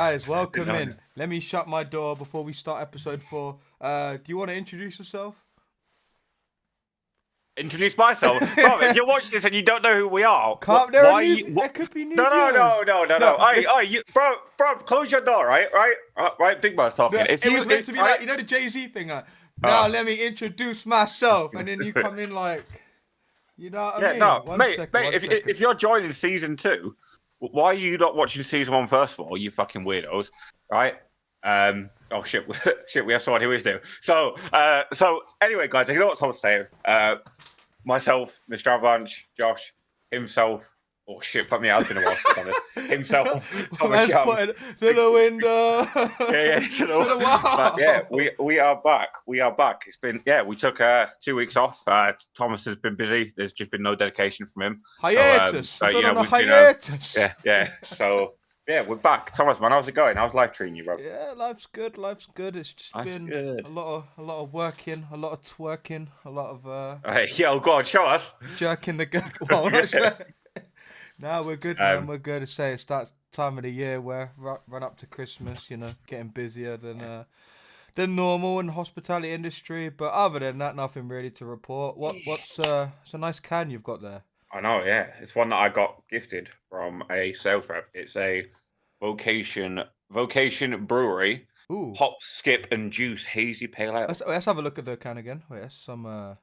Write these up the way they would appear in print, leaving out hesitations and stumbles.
Guys, welcome in. Let me shut my door before we start episode 4. Do you want to introduce yourself? Introduce myself? Bro, if you're watching this and you don't know who we are, There could be new No. viewers. Bro, close your door, right? Right, Big Man's talking. It was meant to be like, you know the Jay-Z thing? Now let me introduce myself. And then you come in like, you know what I mean? No, One mate, second. if you're joining season 2, why are you not watching season 1 first of all, you fucking weirdos, right? Oh shit, we have someone who is new. So anyway, guys, you know what Tom's saying. Myself, MrAvalanche, Josh, himself. Oh shit, fuck me, I've been a while. Himself, Thomas Young. To the window. To the wall. But yeah, we are back. It's been we took 2 weeks off. Thomas has been busy. There's just been no dedication from him. Hiatus. So, on a hiatus. So yeah, we're back. Thomas, man, how's it going? How's life treating you, bro? Yeah, life's good. It's just been a lot of working, a lot of twerking, a lot of Hey, yo, go on, show us. Jerking the gag. Well, not sure. No, we're good, man. We're good to say it's that time of the year where run up to Christmas, you know, getting busier than normal in the hospitality industry. But other than that, nothing really to report. What's it's a nice can you've got there. I know, yeah. It's one that I got gifted from a sales rep. It's a Vocation Brewery. Ooh. Hop, skip, and juice hazy pale ale. Let's have a look at the can again. Wait, that's some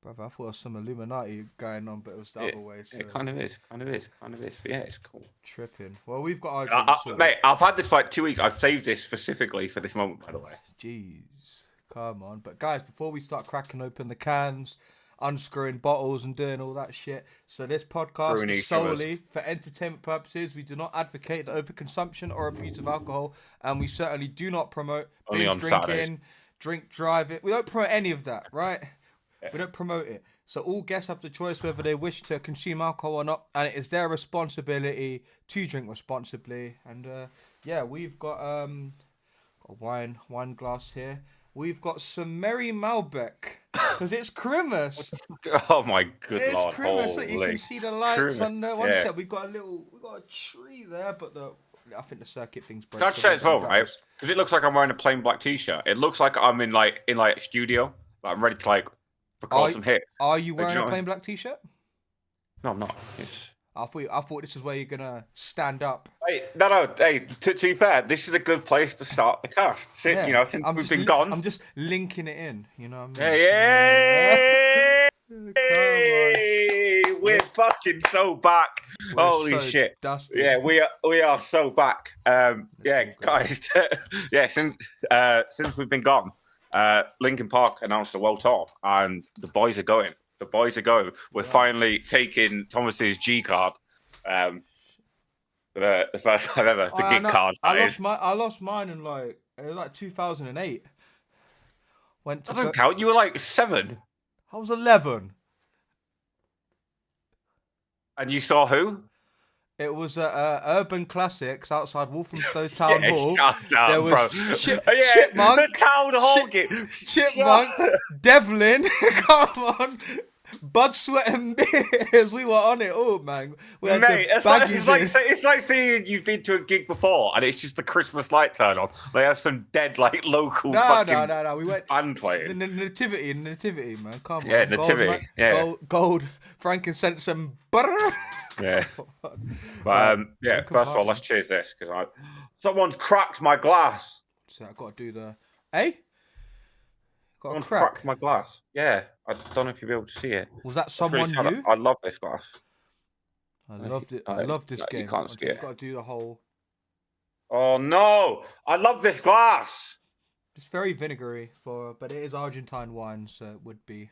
brother, I thought it was some Illuminati going on, but it was the other way. So. It kind of is. But yeah, it's cool. Tripping. Well, we've got our mate, I've had this for like 2 weeks. I've saved this specifically for this moment, by the way. Jeez. Come on. But guys, before we start cracking open the cans, unscrewing bottles and doing all that shit. So this podcast is solely for entertainment purposes. We do not advocate the overconsumption or abuse of alcohol, and we certainly do not promote binge drinking, drink driving. We don't promote any of that, right? Yeah. We don't promote it. So all guests have the choice whether they wish to consume alcohol or not, and it is their responsibility to drink responsibly. And we've got a wine glass here. We've got some Merry Malbec because it's Christmas. Oh my good it's lord! It's Christmas. Look, you can see the lights on there. One sec, we've got a tree there, but I think the circuit thing's broken. Can I say it's all right? Because it looks like I'm wearing a plain black t-shirt. It looks like I'm in a studio. Like I'm ready to record some hits. Are you wearing a plain black t-shirt? No, I'm not. I thought this is where you're gonna stand up. Hey, no. Hey, to be fair, this is a good place to start the cast. You know, since we've been gone. I'm just linking it in. You know what I mean? Hey, we're fucking so back. Holy shit! Dusty. Yeah, we are so back. Guys. Since we've been gone, Linkin Park announced a world tour, and the boys are going. We're finally taking Thomas's G card. The first time ever. The gig card. I lost mine in it was 2008. That doesn't count. You were 7. I was 11. And you saw who? It was Urban Classics outside Walthamstow Town Hall. There was Chipmunk. The Town Hall Chipmunk. Devlin. Come on. Bud Sweat and Beers. We were on it all, man. It's like seeing you've been to a gig before and it's just the Christmas light turn on. They have some dead local No. We went band playing. The nativity, man. Come on. Yeah, nativity. Gold, frankincense, and butter. Yeah. But first of all, let's cheers this because someone's cracked my glass. So I got to do the Got a crack my glass. Yeah, I don't know if you'll be able to see it. Was that someone new? I love this glass. I loved it. I love this game. You can't see it. You've got to do the whole. Oh no! I love this glass. It's very vinegary but it is Argentine wine, so it would be.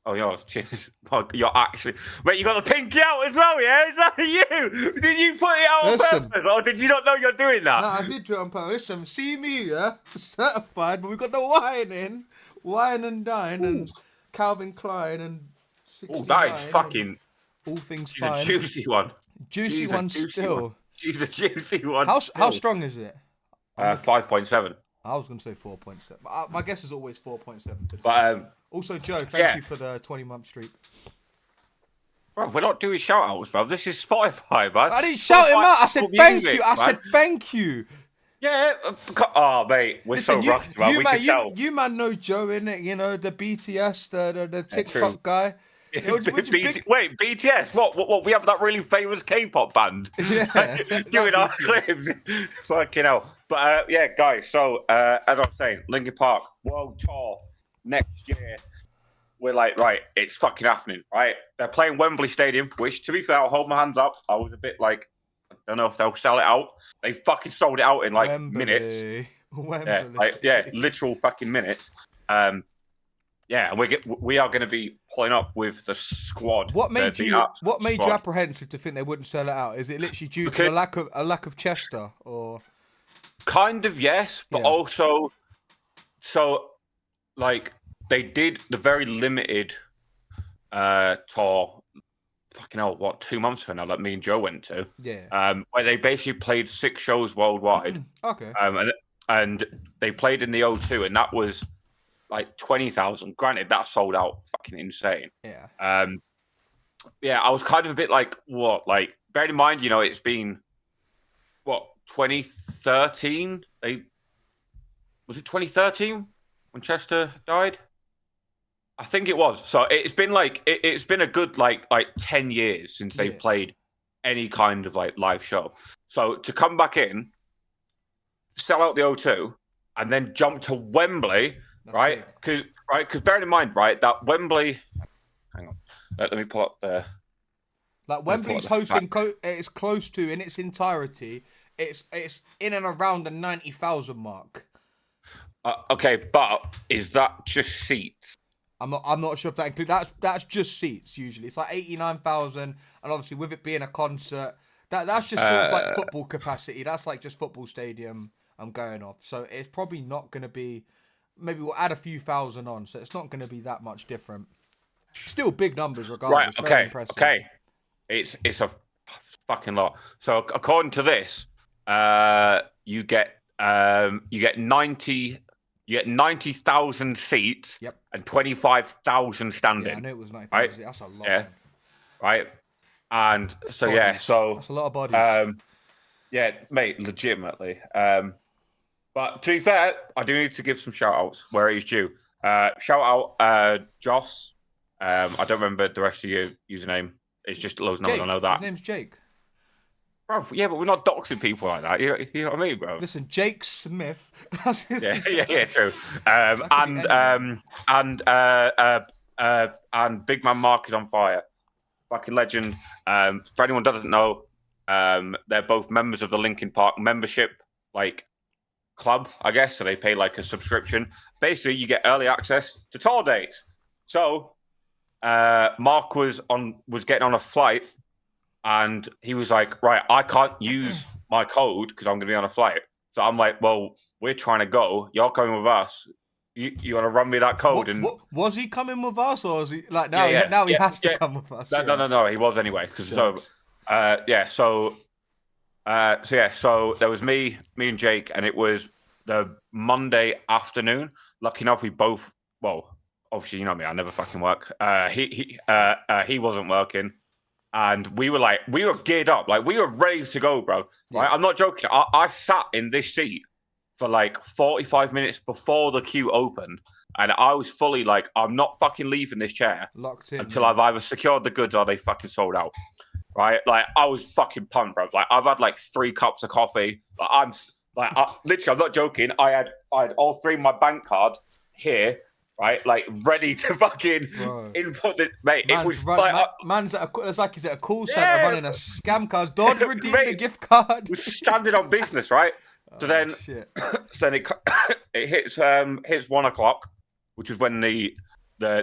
Oh, cheers. You're actually... Wait, you got the pinky out as well, yeah? Is that you? Did you put it out on purpose, or did you not know you're doing that? No, I did do it on purpose. Listen, see me, yeah? Certified, but we got the wine in. Wine and Dine and Calvin Klein and 69. Oh, that is fucking... All things She's fine. a juicy one. Juicy one still. She's a juicy one. How strong is it? 5.7. I was going to say 4.7. My guess is always 4.7. But also, Joe, thank you for the 20-month streak. Bro, we're not doing shout-outs, bro. This is Spotify, man. I didn't shout him out. I said thank you. I said thank you. Yeah. Oh, mate, we're Listen, so rusty, man. We can tell. you man know Joe, innit? You know, the BTS, the Yeah, true. TikTok guy. Which big... Wait, BTS? What? We have that really famous K-pop band Yeah, doing not our BTS. clips. Fucking hell. But yeah, guys. So as I was saying, Linkin Park World Tour next year. We're like, right, it's fucking happening, right? They're playing Wembley Stadium, which, to be fair, I'll hold my hands up. I was a bit like, I don't know if they'll sell it out. They fucking sold it out in like minutes. Wembley. Yeah, literal fucking minutes. Yeah, and we are going to be pulling up with the squad. What made you squad. apprehensive to think they wouldn't sell it out? Is it literally due to the lack of Chester, or kind of yes, but also so like they did the very limited tour. Fucking hell, what 2 months ago now that me and Joe went to? Yeah. Where they basically played 6 shows worldwide. Okay. And they played in the O2, and that was like 20,000. Granted, that sold out fucking insane. Yeah. Yeah, I was kind of a bit like, what? Like, bear in mind, you know, it's been, what, 2013? Was it 2013 when Chester died? I think it was. So it's been like, it's been a good, like 10 years since they've played any kind of, like, live show. So to come back in, sell out the O2, and then jump to Wembley... Right, because bearing in mind, right, that Wembley. Hang on, let me pull up there. Like Wembley's hosting, it's close to in its entirety. It's in and around the 90,000 mark. Okay, but is that just seats? I'm not sure if that includes. That's just seats usually. It's like 89,000, and obviously with it being a concert, that's just sort of like football capacity. That's like just football stadium. I'm going off, so it's probably not going to be. Maybe we'll add a few thousand on, so it's not going to be that much different. Still big numbers regardless. Right, Very impressive. okay. It's a fucking lot. So according to this, you get 90,000 seats. Yep. And 25,000 standing. Yeah, I knew it was 90,000. Right? That's a lot. Yeah. Man. Right. And so bodies. so that's a lot of bodies. Yeah, mate, legitimately. But to be fair, I do need to give some shout outs where it is due. Shout out Joss. I don't remember the rest of your username. It's just loads of numbers. I know that. His name's Jake. Bro, yeah, but we're not doxing people like that. You know what I mean, bro? Listen, Jake Smith. That's his name. True. And Big Man Mark is on fire. Fucking legend. For anyone who doesn't know, they're both members of the Linkin Park membership, like, club, I guess. So they pay like a subscription. Basically, you get early access to tour dates. So Mark was getting on a flight, and he was like, right, I can't use my code because I'm going to be on a flight. So I'm like, well, we're trying to go. You're coming with us. You want to run me that code? Was he coming with us, or is he like now? Now he has to come with us. No. He was anyway. So there was me and Jake, and it was the Monday afternoon. Lucky enough, we both. Well, obviously, you know me. I never fucking work. He wasn't working, and we were geared up, like we were ready to go, bro. Right? Yeah. I'm not joking. I sat in this seat for like 45 minutes before the queue opened, and I was fully like, I'm not fucking leaving this chair locked in until I've either secured the goods or they fucking sold out. Right? Like I was fucking pumped, bro. Like I've had like 3 cups of coffee. Like I'm not joking. I had all 3 of my bank cards here, right? Like ready to fucking input the mate. It was it's like he's at a call center running a scam card. Don't redeem the gift card. We're standing on business, right? So then it hits 1:00, which is when the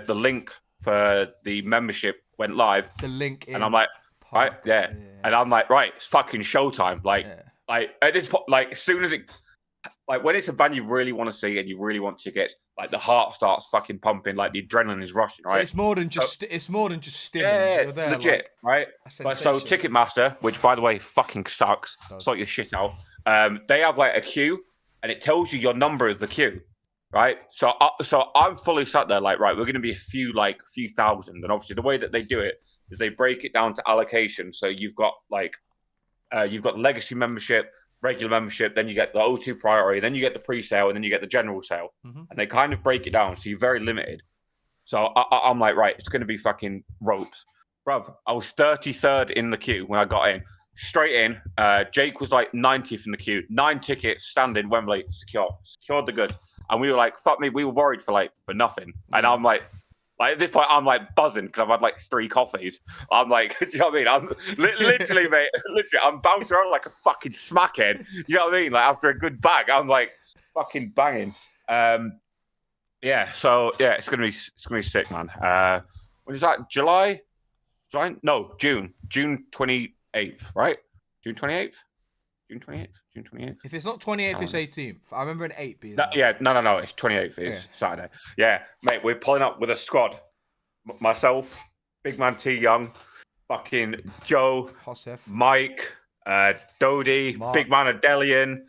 link for the membership went live. The link, and I'm like, right, yeah. And I'm like, right, it's fucking showtime. Like at this point, like as soon as it, like when it's a band you really want to see and you really want to get, like the heart starts fucking pumping, like the adrenaline is rushing, right? It's more than just stimming. Yeah, there, legit, like, right? So Ticketmaster, which by the way fucking sucks, sort your shit out. They have like a queue, and it tells you your number of the queue, right? So I'm fully sat there, like, right, we're going to be a few thousand, and obviously the way that they do it is they break it down to allocation. So you've got the legacy membership, regular membership, then you get the O2 priority, then you get the pre-sale, and then you get the general sale. And they kind of break it down, so you're very limited. So I'm like, right, it's going to be fucking ropes. Bruv, I was 33rd in the queue when I got in. Straight in. Jake was like 90th in the queue. 9 tickets, standing, Wembley, secured the goods. And we were like, fuck me, we were worried for nothing. And I'm like at this point, I'm like buzzing because I've had like 3 coffees. I'm like, do you know what I mean? I'm literally, mate, I'm bouncing around like a fucking smackhead. Do you know what I mean? Like after a good bag, I'm like fucking banging. Yeah, so yeah, it's gonna be sick, man. When is that? July? No, June 28th, right? June 28th. If it's not 28th, it's 18th. I remember an 8 being. No, it's 28th. It's Saturday. Yeah, mate, we're pulling up with a squad. Myself, Big Man T Young, fucking Joe, Josef, Mike, Dodie, Mark. Big Man Adelian,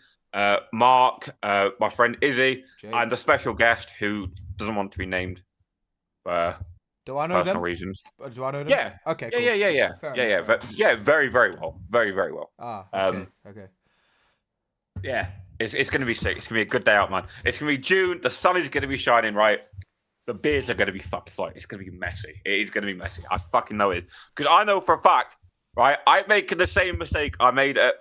Mark, my friend Izzy, Jake. and the special guest who doesn't want to be named for do I know personal them? reasons. Do I know them? Yeah. Okay. Cool. Yeah. Very, very well. Very, very well. Okay. Yeah, it's going to be sick. It's going to be a good day out, man. It's going to be June. The sun is going to be shining, right? The beers are going to be fucking flying. It's going to be messy. It is going to be messy. I fucking know it. Because I know for a fact, right? I'm making the same mistake I made at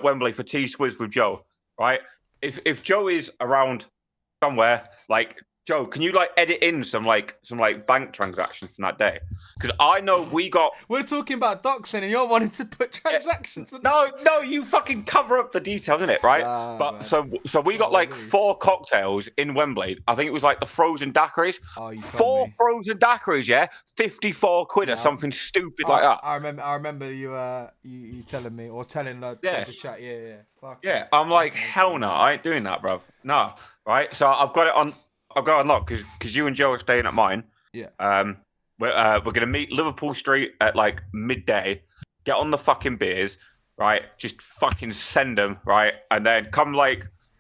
Wembley for T-Swizz with Joe, right? If Joe is around somewhere, like, Joe, can you edit in some bank transactions from that day? Because I know We're talking about doxing, and you're wanting to put transactions. No, you fucking cover up the details, innit, right? But so we got 4 cocktails in Wembley. I think it was the frozen daiquiris. Oh, you 4 frozen daiquiris, yeah, 54 quid or something stupid like that. I remember you telling me or telling the chat. Yeah. Fuck yeah, I'm like, hell no, I ain't doing that, bruv. No, right? So I've got it on lock because you and Joe are staying at mine. Yeah. We're gonna meet Liverpool Street at midday. Get on the fucking beers, right? Just fucking send them, right? And then come 4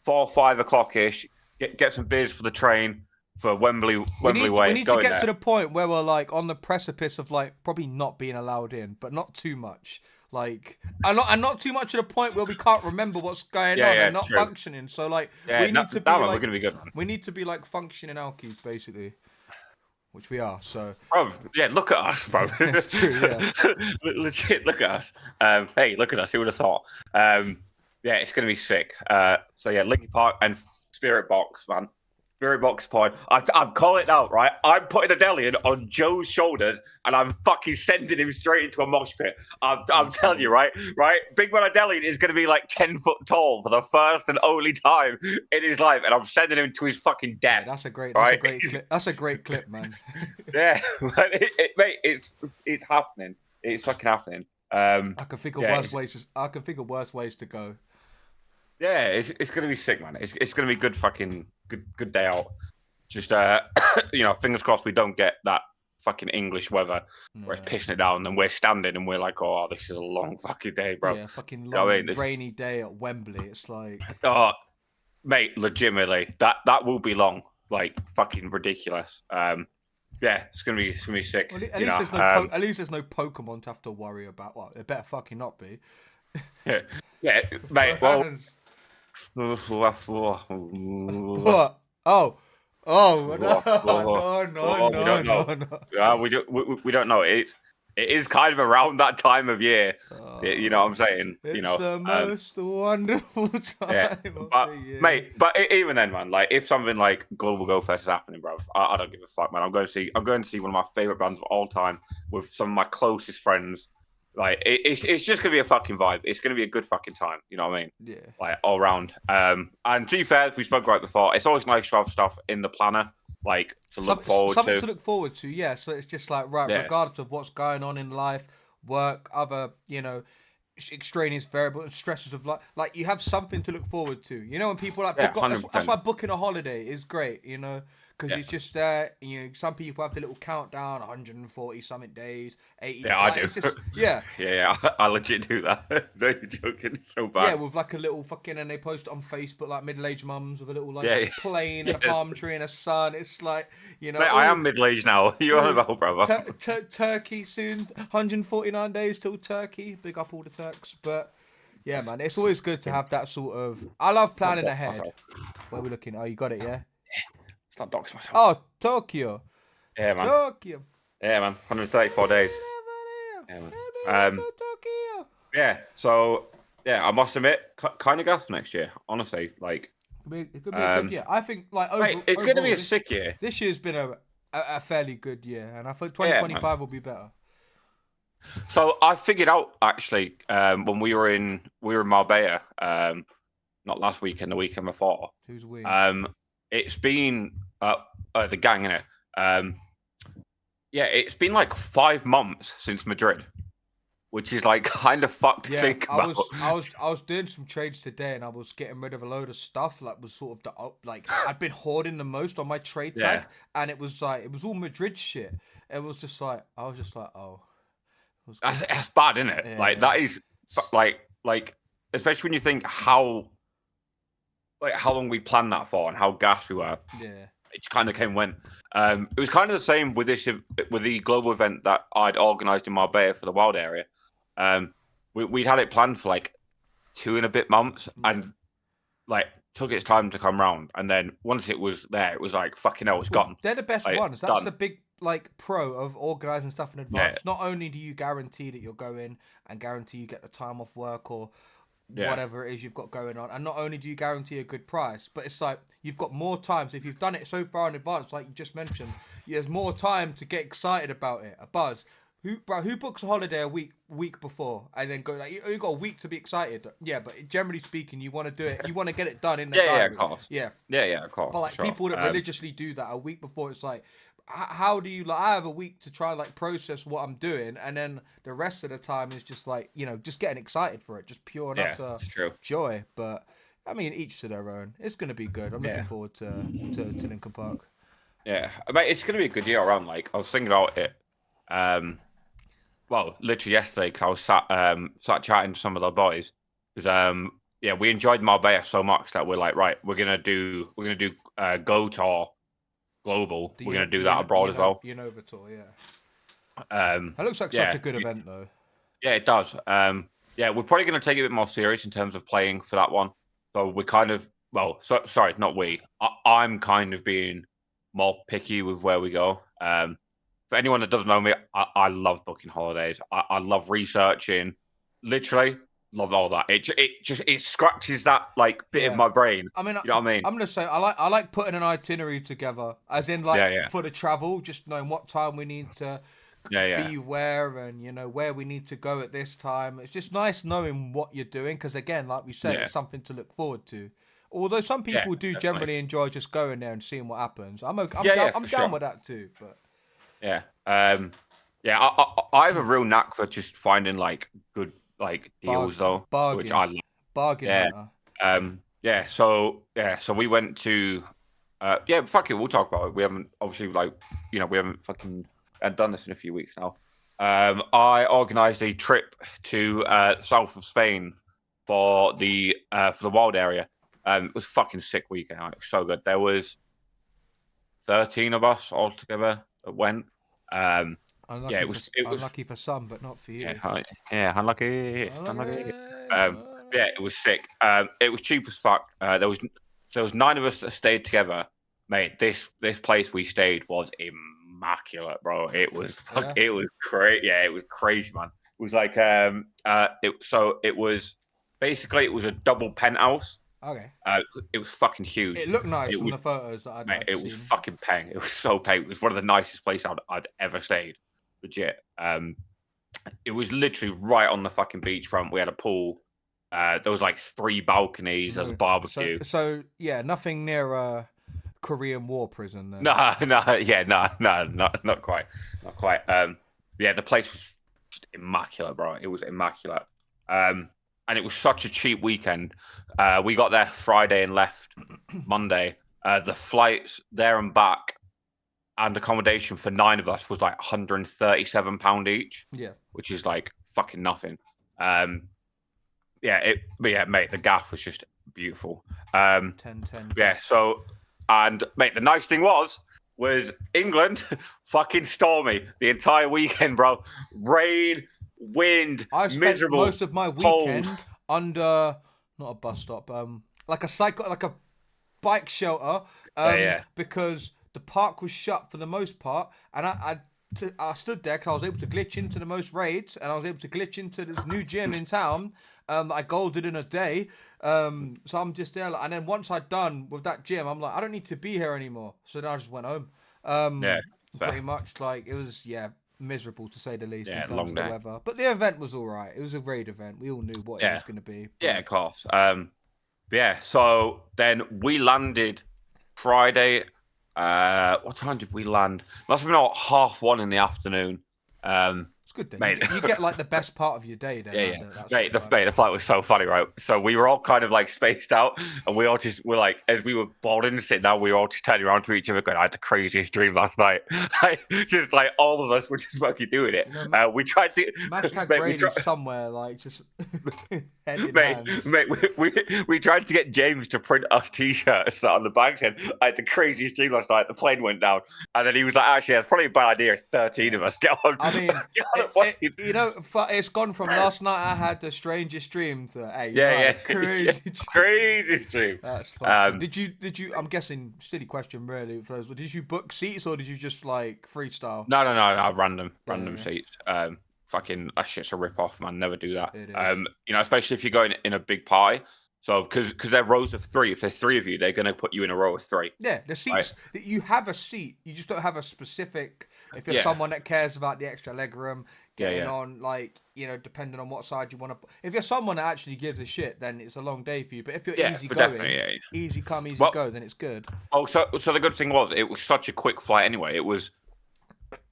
or 5 o'clock ish. Get some beers for the train for Wembley Way. We need to get to the point where we're on the precipice of probably not being allowed in, but not too much. And not too much to the point where we can't remember what's going on and not functioning. So we need to be we're gonna be good, man. We need to be functioning alkies basically, which we are. So, bro, yeah, look at us, bro. That's true. Yeah, legit, look at us. Hey, look at us. Who would have thought? Yeah, it's gonna be sick. So yeah, Linkin Park and Spirit Box, man. Spirit Box pod. I'm calling it out, right? I'm putting a Delian on Joe's shoulders and I'm fucking sending him straight into a mosh pit. I'm telling you, right? Big Man Delian is going to be 10 foot tall for the first and only time in his life, and I'm sending him to his fucking death. Yeah, that's a great clip, man. Yeah, mate, it's happening. It's fucking happening. I can think of worse ways to go. Yeah, it's gonna be sick, man. It's gonna be good day out. Just fingers crossed we don't get that fucking English weather where it's pissing it down and we're standing and we're like, oh, this is a long fucking day, bro. Yeah, fucking long rainy day at Wembley. It's oh, mate, legitimately, that will be long, fucking ridiculous. Yeah, it's gonna be sick. Well, at least there's no Pokémon to have to worry about. Well, it better fucking not be. yeah, mate. Well. What? Oh, no. We don't know. It is kind of around that time of year. You know what I'm saying? It's the most wonderful time of the year. Mate, but even then, man, if something like Global Go Fest is happening, bro, I don't give a fuck, man. I'm going to see one of my favorite bands of all time with some of my closest friends. It's just gonna be a fucking vibe. It's gonna be a good fucking time. You know what I mean? Yeah. All round. And to be fair, we spoke about before. It's always nice to have stuff in the planner, to look forward to. Something to look forward to. Yeah. So it's just regardless of what's going on in life, work, other extraneous variables and stresses of life, you have something to look forward to. You know, when people that's why booking a holiday is great. You know. Because it's just some people have the little countdown, 140 something days, 80. Yeah, I do. It's just, yeah. Yeah, I legit do that. No, you're joking. It's so bad. Yeah, with a little fucking, and they post it on Facebook middle-aged mums with a little plane and a palm tree and a sun. It's Mate, I am middle-aged now. You're on about, brother. Turkey soon, 149 days till Turkey. Big up all the Turks, but Yeah, man. It's always good to have that sort of. I love planning ahead. Myself. Where are we looking? Oh, you got it, yeah. It's not dox myself. Oh, Tokyo. Yeah, man. Tokyo. Yeah, man. 134 days. Yeah, man. Yeah. So yeah, I must admit, kind of gassed next year. Honestly, like. It could be a good year. I think, like, it's going to be a sick year. This year's been a fairly good year, and I think 2025 will be better. So I figured out actually when we were in Marbella, not last weekend, the weekend before. Who's we? It's been the gang, innit? Yeah, it's been like 5 months since Madrid, which is like kind of fucked to think about. I was doing some trades today, and I was getting rid of a load of stuff. Like, was sort of I'd been hoarding the most on my trade tag, and it was all Madrid shit. It was just like I was just like, oh. That's bad, isn't it? Yeah. Like that is like especially when you think how long we planned that for and how gassed we were. Yeah, it kind of came when. It was kind of the same with the global event that I'd organised in Marbella for the wild area. We'd had it planned for like 2 and a bit months, and like took its time to come round, and then once it was there, it was like fucking hell, it's gone. They're the best ones. That's the big pro of organising stuff in advance. Yeah. Not only do you guarantee that you're going and guarantee you get the time off work or whatever it is you've got going on, and not only do you guarantee a good price, but it's like you've got more time. So if you've done it so far in advance, like you just mentioned, there's more time to get excited about it. A buzz. Who books a holiday a week before and then go like you got a week to be excited? Yeah, but generally speaking, you want to do it. You want to get it done in the diary. Yeah, of course. Yeah, of course. But like people that religiously do that a week before, it's like, how do you I have a week to try and like process what I'm doing, and then the rest of the time is just like just getting excited for it, just pure and utter joy. But I mean, each to their own. It's gonna be good. I'm looking forward to Linkin Park. Yeah, I mean, it's gonna be a good year around. Like I was thinking about it. Well, literally yesterday, because I was sat chatting to some of the boys. Because we enjoyed Marbella so much that we're like, right, we're gonna do Go Tour Global. We're gonna do that abroad as well. Unova Tour, yeah. That looks like such a good event, though. Yeah, it does. We're probably gonna take it a bit more serious in terms of playing for that one. So we're kind of sorry, not we. I'm kind of being more picky with where we go. For anyone that doesn't know me, I love booking holidays. I love researching. Literally, love all that. It scratches that like bit of my brain. I mean, you know what I mean? I'm gonna say I like putting an itinerary together, as in like for the travel, just knowing what time we need to be where, and where we need to go at this time. It's just nice knowing what you're doing, because again, like we said, it's something to look forward to. Although some people do generally enjoy just going there and seeing what happens. I'm down with that too, but. Yeah. I have a real knack for just finding like good like deals though, which I love. Bargain. Yeah. So we went to. Fuck it. We'll talk about it. We haven't obviously we haven't fucking done this in a few weeks now. I organised a trip to south of Spain for the wild area. It was fucking sick weekend. It was so good. There was 13 of us all together that went. It was unlucky for some, but not for you. Unlucky. It was sick. It was cheap as fuck. There was 9 of us that stayed together. Mate, this place we stayed was immaculate, bro. It was it was crazy. Yeah, it was crazy, man. It was like it was basically a double penthouse. Okay. It was fucking huge. It looked nice from the photos that I'd seen. It was fucking peng. It was so peng. It was one of the nicest places I'd ever stayed. Legit. It was literally right on the fucking beachfront. We had a pool. There was like 3 balconies. There was a barbecue. So nothing near a Korean War prison then. No, not quite. Not quite. The place was just immaculate, bro. It was immaculate. And it was such a cheap weekend. We got there Friday and left Monday. The flights there and back and accommodation for 9 of us was like £137 each. Yeah. Which is like fucking nothing. Mate, the gaff was just beautiful. 10-10. Yeah, so, and mate, the nice thing was England fucking stormy the entire weekend, bro. Rain, wind, I spent miserable, most of my weekend cold. under not a bus stop, like a bike shelter, because the park was shut for the most part, and I stood there because I was able to glitch into the most raids, and I was able to glitch into this new gym in town that I golded in a day. So I'm just there, and then once I'd done with that gym, I'm like, I don't need to be here anymore. So then I just went home. Pretty much, like, it was miserable to say the least in terms of the weather. But the event was all right. It was a raid event. We all knew what it was going to be. Yeah, of course. So then we landed Friday. What time did we land? Must have been about 1:30 in the afternoon. It's good then. You get like the best part of your day then. Mate, the flight was so funny, right? So we were all kind of like spaced out, and we all just were like, as we were boarding and sitting down, we were all just turning around to each other going, I had the craziest dream last night. Just like all of us were just fucking doing it. We tried to... Brady somewhere, like, just... Mate, we tried to get James to print us t-shirts that on the back said, I had the craziest dream last night, the plane went down. And then he was like, actually, that's probably a bad idea. 13 of us. Get on. I mean... it's gone from last night I had the strangest dream to crazy dream. That's fun. Did you? I'm guessing silly question really for those. But did you book seats or did you just like freestyle? No. Random seats. Fucking that shit's a rip off, man. Never do that. Especially if you're going in a big party. So because they're rows of 3. If there's 3 of you, they're gonna put you in a row of 3. Yeah, the seats. Right? You have a seat. You just don't have a specific. If you're someone that cares about the extra legroom, getting on, like, depending on what side you want to. If you're someone that actually gives a shit, then it's a long day for you. But if you're easy going, easy come, easy go, then it's good. Oh, so the good thing was it was such a quick flight anyway. It was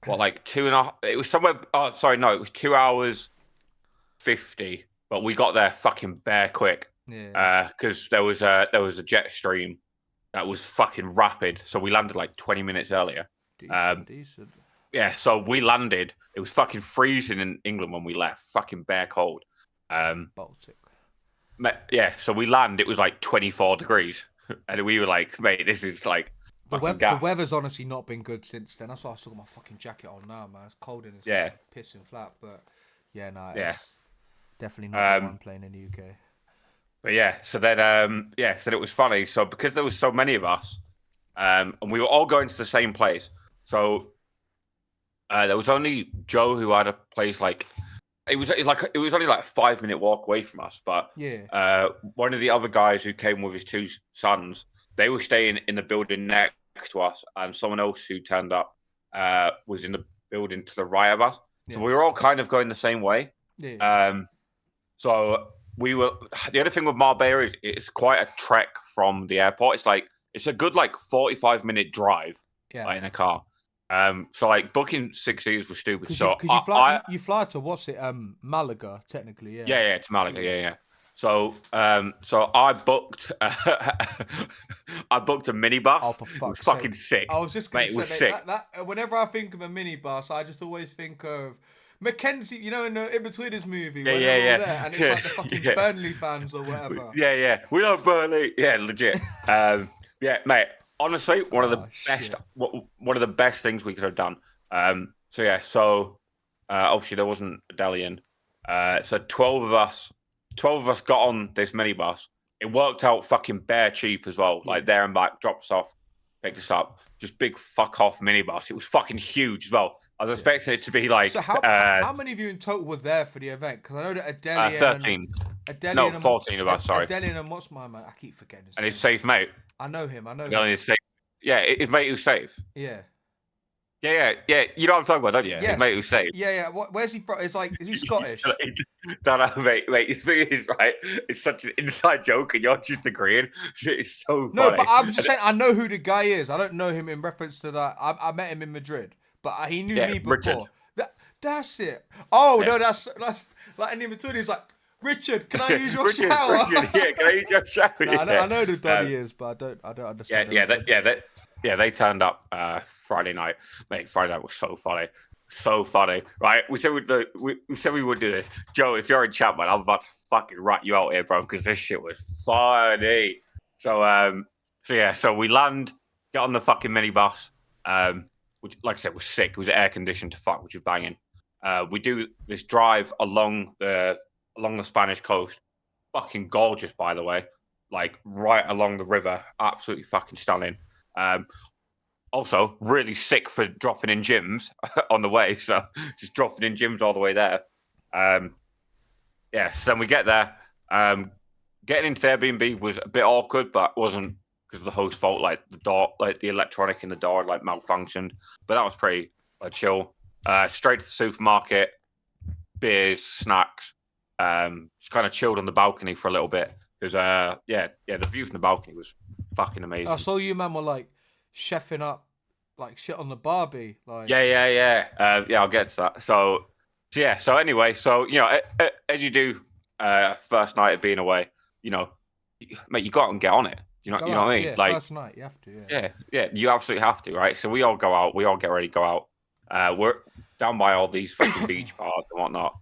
like 2.5. It was somewhere. Oh, sorry, no, it was 2 hours 50. But we got there fucking bare quick. Yeah. Because there was a jet stream that was fucking rapid, so we landed like 20 minutes earlier. Decent. Yeah, so we landed. It was fucking freezing in England when we left. Fucking bare cold. Baltic. Yeah, so we land. It was like 24 degrees, and we were like, "Mate, this is like." The weather's honestly not been good since then. That's why I still got my fucking jacket on now, man. It's cold in this pissing flat, but it's definitely not one playing in the UK. But so then so it was funny. So because there was so many of us, and we were all going to the same place. So there was only Joe who had a place like it was only like a 5-minute walk away from us. But one of the other guys who came with his 2 sons, they were staying in the building next to us, and someone else who turned up was in the building to the right of us. Yeah. So we were all kind of going the same way. Yeah. So we were. The other thing with Marbella is it's quite a trek from the airport. It's a good 45-minute drive in a car. So like booking 6 days was stupid. So you fly to Malaga technically, yeah. Yeah, it's Malaga, yeah. So I booked I booked a minibus. Oh, for fuck's sake. It was fucking sick. I was just going to say that whenever I think of a minibus, I just always think of Mackenzie, in the In-Betweeners movie. Yeah. There, and it's like the fucking Burnley fans or whatever. Yeah. We love Burnley. Yeah, legit. Mate. Honestly, one of the best things we could have done. So obviously there wasn't a Delian. So 12 of us got on this minibus. It worked out fucking bare cheap as well. Like there and back, dropped us off, picked us up. Just big fuck off minibus. It was fucking huge as well. I was expecting it to be like. So how many of you in total were there for the event? Because I know that Adelian 13. 14 of us. Sorry. Adelian and what's my mate? I keep forgetting his name. And his safe mate. I know him. He's safe. Yeah, his mate who's safe. Yeah. Yeah. You know what I'm talking about, don't you? Yes. His mate who's safe. Yeah. Where's he from? Is he Scottish? Don't know, mate. The thing is, right, it's such an inside joke and you're just agreeing. It's so funny. No, but I'm just saying, I know who the guy is. I don't know him in reference to that. I met him in Madrid, but he knew me before. That's it. Oh, no, that's like, and in between, he's like, Richard, can I use your shower? Richard, can I use your shower? I know who Donny is, but I don't understand. They turned up Friday night. Mate, Friday night was so funny. So funny, right? We said we would do this. Joe, if you're in chat, man, I'm about to fucking rat you out here, bro, because this shit was funny. So we land, get on the fucking minibus, which, like I said, was sick. It was air conditioned to fuck, which was banging. We do this drive along the Spanish coast. fucking gorgeous, by the way. Like right along the river, absolutely fucking stunning. Also, really sick for dropping in gyms on the way. So just dropping in gyms all the way there. Yeah, so then we get there. Getting into the Airbnb was a bit awkward, but wasn't because of the host's fault. Like the door, like the electronic in the door, like malfunctioned. But that was pretty chill. Straight to the supermarket, beers, snacks. Just kind of chilled on the balcony for a little bit because the view from the balcony was fucking amazing. I saw you, man, were like chefing up like shit on the Barbie. Like Yeah. I'll get to that. So anyway, as you do, first night of being away, mate, you go out and get on it. You know what I mean? Yeah, like first night, you have to. Yeah, you absolutely have to, right? So we all go out, we all get ready to go out. We're down by all these fucking beach bars and whatnot.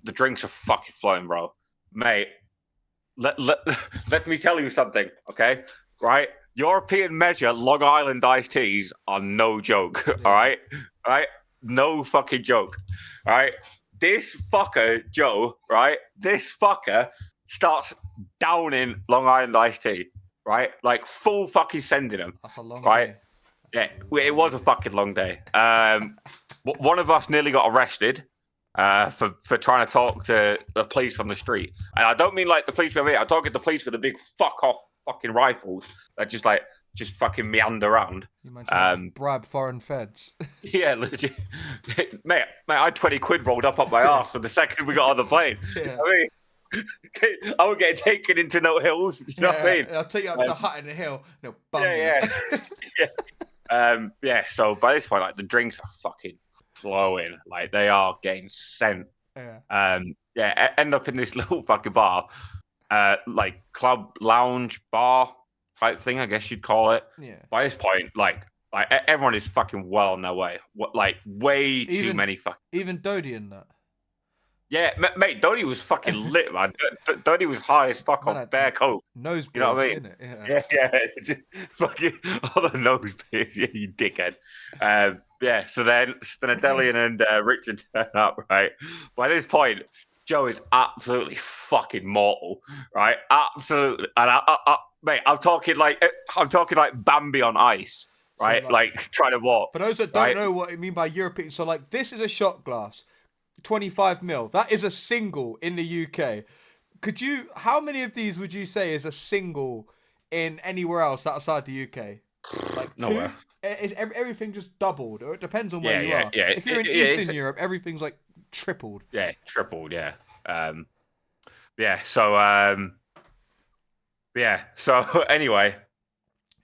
The drinks are fucking flowing, bro. Mate, let me tell you something, okay? Right? European measure Long Island iced teas are no joke, all right? All right? No fucking joke, all right? This fucker, Joe, right? This fucker starts downing Long Island iced tea, right? Like full fucking sending them. That's a long right? day. Yeah, it was a fucking long day. One of us nearly got arrested for trying to talk to the police on the street. And I don't mean like the police over here. I'm talking the police with the big fuck off fucking rifles that just fucking meander around. You mentioned bribe foreign feds. Yeah, legit. Mate, I had 20 quid rolled up my arse for the second we got on the plane. Yeah. I mean, I would get taken into No Hills. Do you know what I mean? I'll take you up to Hut in the Hill. No, bum yeah. So by this point, like the drinks are fucking flowing. Like they are getting sent. Yeah. End up in this little fucking bar, like club lounge bar type thing, I guess you'd call it. Yeah. By this point, like everyone is fucking well on their way. Like way too many fucking. Even Dodie in that. Yeah, mate, Dodie was fucking lit, man. Dodie was high as fuck on bare coke. Nose beers, you know what I mean? Yeah. Just fucking all the nose beers, yeah, you dickhead. So then Adelian and Richard turn up, right? By this point, Joe is absolutely fucking mortal, right? Absolutely. And mate, I'm talking like Bambi on ice, right? So like trying to walk. For those that don't know what I mean by European, so like this is a shot glass. 25 mil. That is a single in the UK. How many of these would you say is a single in anywhere else outside the UK? Like nowhere. Is everything just doubled? Or it depends on where you are. Yeah. If you're in Eastern Europe, everything's like tripled. Yeah, tripled, yeah. So anyway.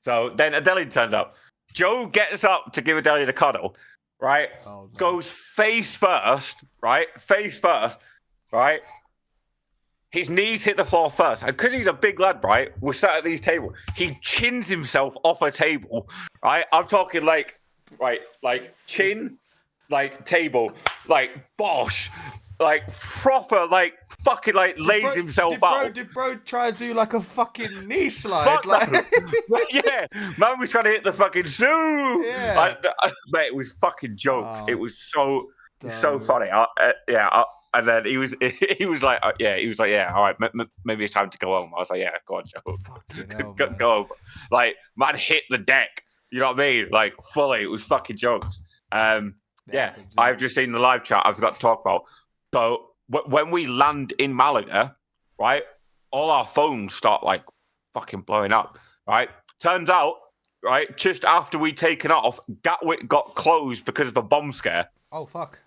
So then Adelian turns up. Joe gets up to give Adelian a cuddle. Right? Oh, no. Goes face first, right? His knees hit the floor first. And because he's a big lad, right? We're sat at these tables. He chins himself off a table, right? I'm talking like chin, like table, like bosh, like proper, like fucking like lays himself out. Did bro try to do like a fucking knee slide? Yeah, man was trying to hit the fucking zoo. Yeah, mate, it was fucking jokes. It was so funny. And then he was like, all right, maybe it's time to go home. I was like, yeah, go on, Joe, go home. Like, man hit the deck. You know what I mean? Like, fully, it was fucking jokes. I've just seen the live chat. I forgot to talk about. So when we land in Malaga, right, all our phones start like fucking blowing up, right? Turns out, right, just after we'd taken off, Gatwick got closed because of a bomb scare. Oh, fuck.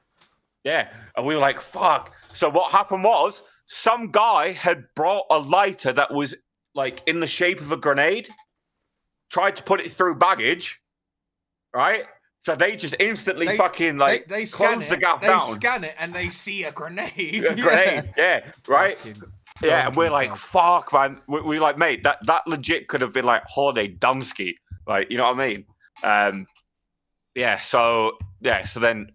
Yeah, and we were like, fuck. So what happened was some guy had brought a lighter that was like in the shape of a grenade, tried to put it through baggage, right? So they just instantly fucking like they close the gap down. They scan it and they see a grenade. A grenade, yeah, right? Yeah, and we're like, fuck, man. We're like, mate, that legit could have been like Holiday Dunsky. Like, you know what I mean? So that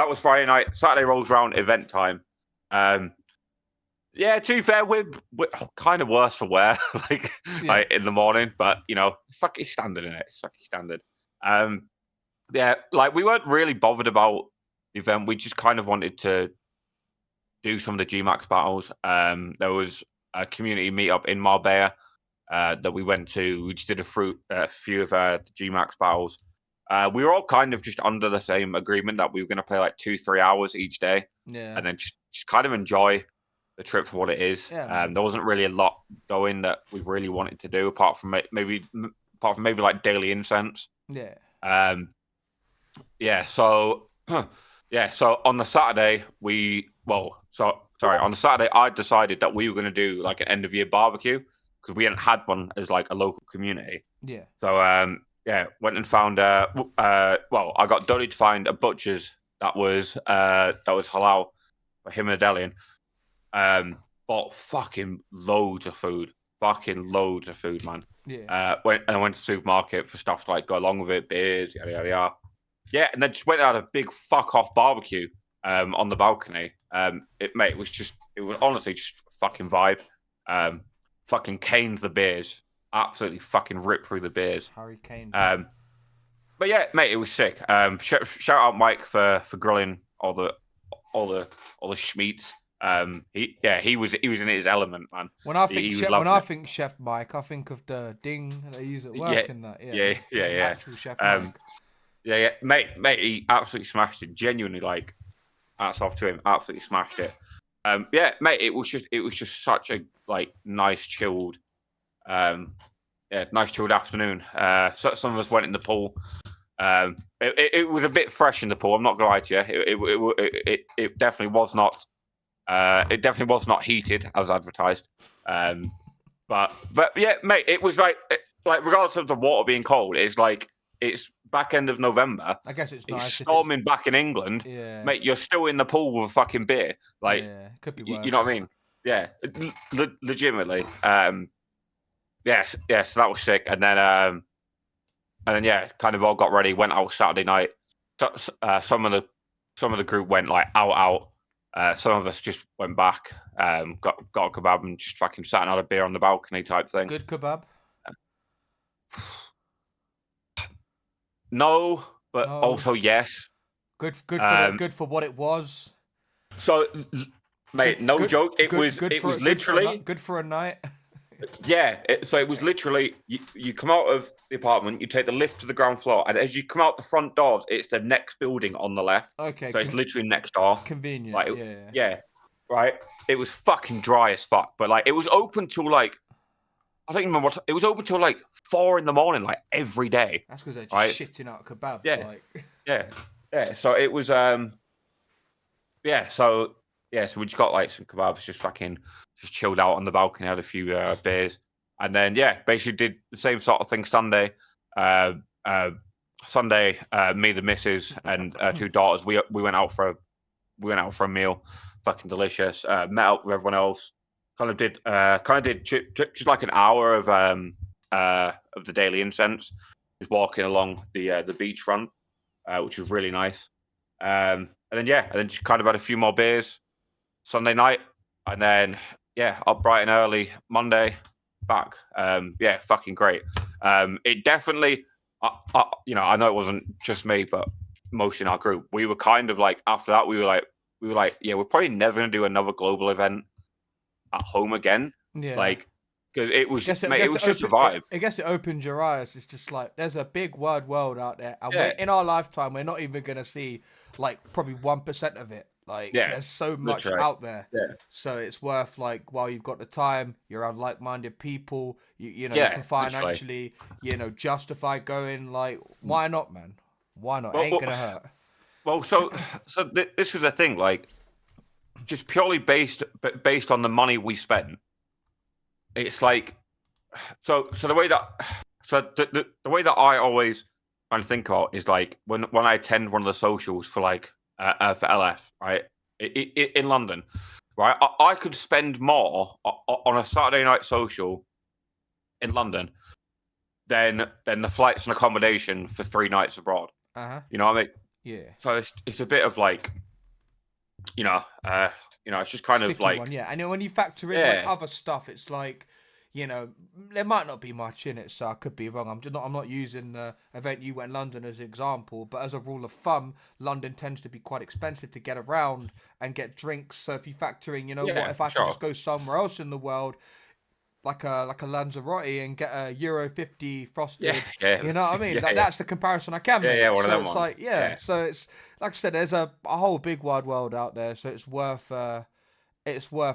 was Friday night. Saturday rolls around, event time. To be fair, we're kind of worse for wear, like in the morning, but you know, fucking standard in it. It's fucking standard. Like we weren't really bothered about the event. We just kind of wanted to do some of the GMAX battles. There was a community meetup in Marbella that we went to. We just did a few of the GMAX battles. We were all kind of just under the same agreement that we were going to play like 2-3 hours each day, and then just kind of enjoy the trip for what it is. Yeah, there wasn't really a lot going that we really wanted to do apart from maybe like daily incense. Yeah. So so on the Saturday on the Saturday I decided that we were going to do like an end of year barbecue because we hadn't had one as like a local community. Yeah. So went and found I got Dudley to find a butcher's that was halal for him and Adelian. Bought fucking loads of food, man. Yeah. Went to the supermarket for stuff to like go along with it, beers, yada yada yada. Yeah, and then just went out a big fuck off barbecue on the balcony. It was honestly just a fucking vibe. Fucking caned the beers, absolutely fucking ripped through the beers. Harry Kane. But yeah, mate, it was sick. Shout out Mike for grilling all the schmeats. He was in his element, man. When I think Chef Mike, I think of the ding they use at work and that. Yeah. Actual Chef Mike. Yeah, mate, he absolutely smashed it. Genuinely, like, hats off to him. Absolutely smashed it. Mate, it was just such a like nice chilled afternoon. So some of us went in the pool. It was a bit fresh in the pool. I'm not gonna lie to you. It definitely was not. It definitely was not heated as advertised. But yeah, mate, it was like regardless of the water being cold, it's back end of November. I guess it's nice. Storming back in England. Yeah. Mate, you're still in the pool with a fucking beer. Like, yeah, could be worse. You know what I mean? Yeah, legitimately. Yes, so that was sick. And then yeah, kind of all got ready. Went out Saturday night. Some of the group went like out. Some of us just went back. Got a kebab and just fucking sat and had a beer on the balcony type thing. Good kebab. No, but also yes. Good for what it was. So, mate, joke. It was literally good for a night. Yeah, so it was literally you come out of the apartment, you take the lift to the ground floor, and as you come out the front doors, it's the next building on the left. Okay, so it's literally next door. Convenient. Like, yeah. Right. It was fucking dry as fuck, but like it was open till like I don't even remember what it was open till like 4 a.m, like every day. That's because they're just shitting out kebabs. Yeah. Like. Yeah. So it was So we just got like some kebabs, just chilled out on the balcony, had a few beers, and then basically did the same sort of thing Sunday. Sunday, me, the missus, and 2 daughters, we went out for a meal, fucking delicious. Met up with everyone else. Kind of did just like an hour of the daily incense, just walking along the beachfront, which was really nice. And then just kind of had a few more beers Sunday night, and then up bright and early Monday back. Fucking great. It definitely, I know it wasn't just me, but most in our group, we were kind of like after that we were like, we're probably never gonna do another global event at home again. Yeah, like because it was just a vibe. I guess it opened your eyes. It's just like there's a big wide world out there, and we're, in our lifetime, we're not even gonna see like probably 1% of it. Like there's so much out there. Yeah. So it's worth like while you've got the time, you're around like-minded people. You can financially, justify going. Like why not, man? Why not? Ain't gonna hurt. Well, so this was the thing. Like just purely based on the money we spent. It's like so the way that I always kind of think about is like when I attend one of the socials for like for LF, right, in London, right, I could spend more on a Saturday night social in London than the flights and accommodation for 3 nights abroad. You know what I mean? Yeah. So it's a bit of like, it's just kind Sticky of like one, and then when you factor in like other stuff, it's like, there might not be much in it, so I could be wrong. I'm not using the event you went London as an example, but as a rule of thumb, London tends to be quite expensive to get around and get drinks. So if you factor in, what if I can just go somewhere else in the world, like a Lanzarote, and get a Euro 50 frosted, you know what I mean? That's the comparison I can make. One of them it's ones. So it's like I said, there's a whole big wide world out there, so it's worth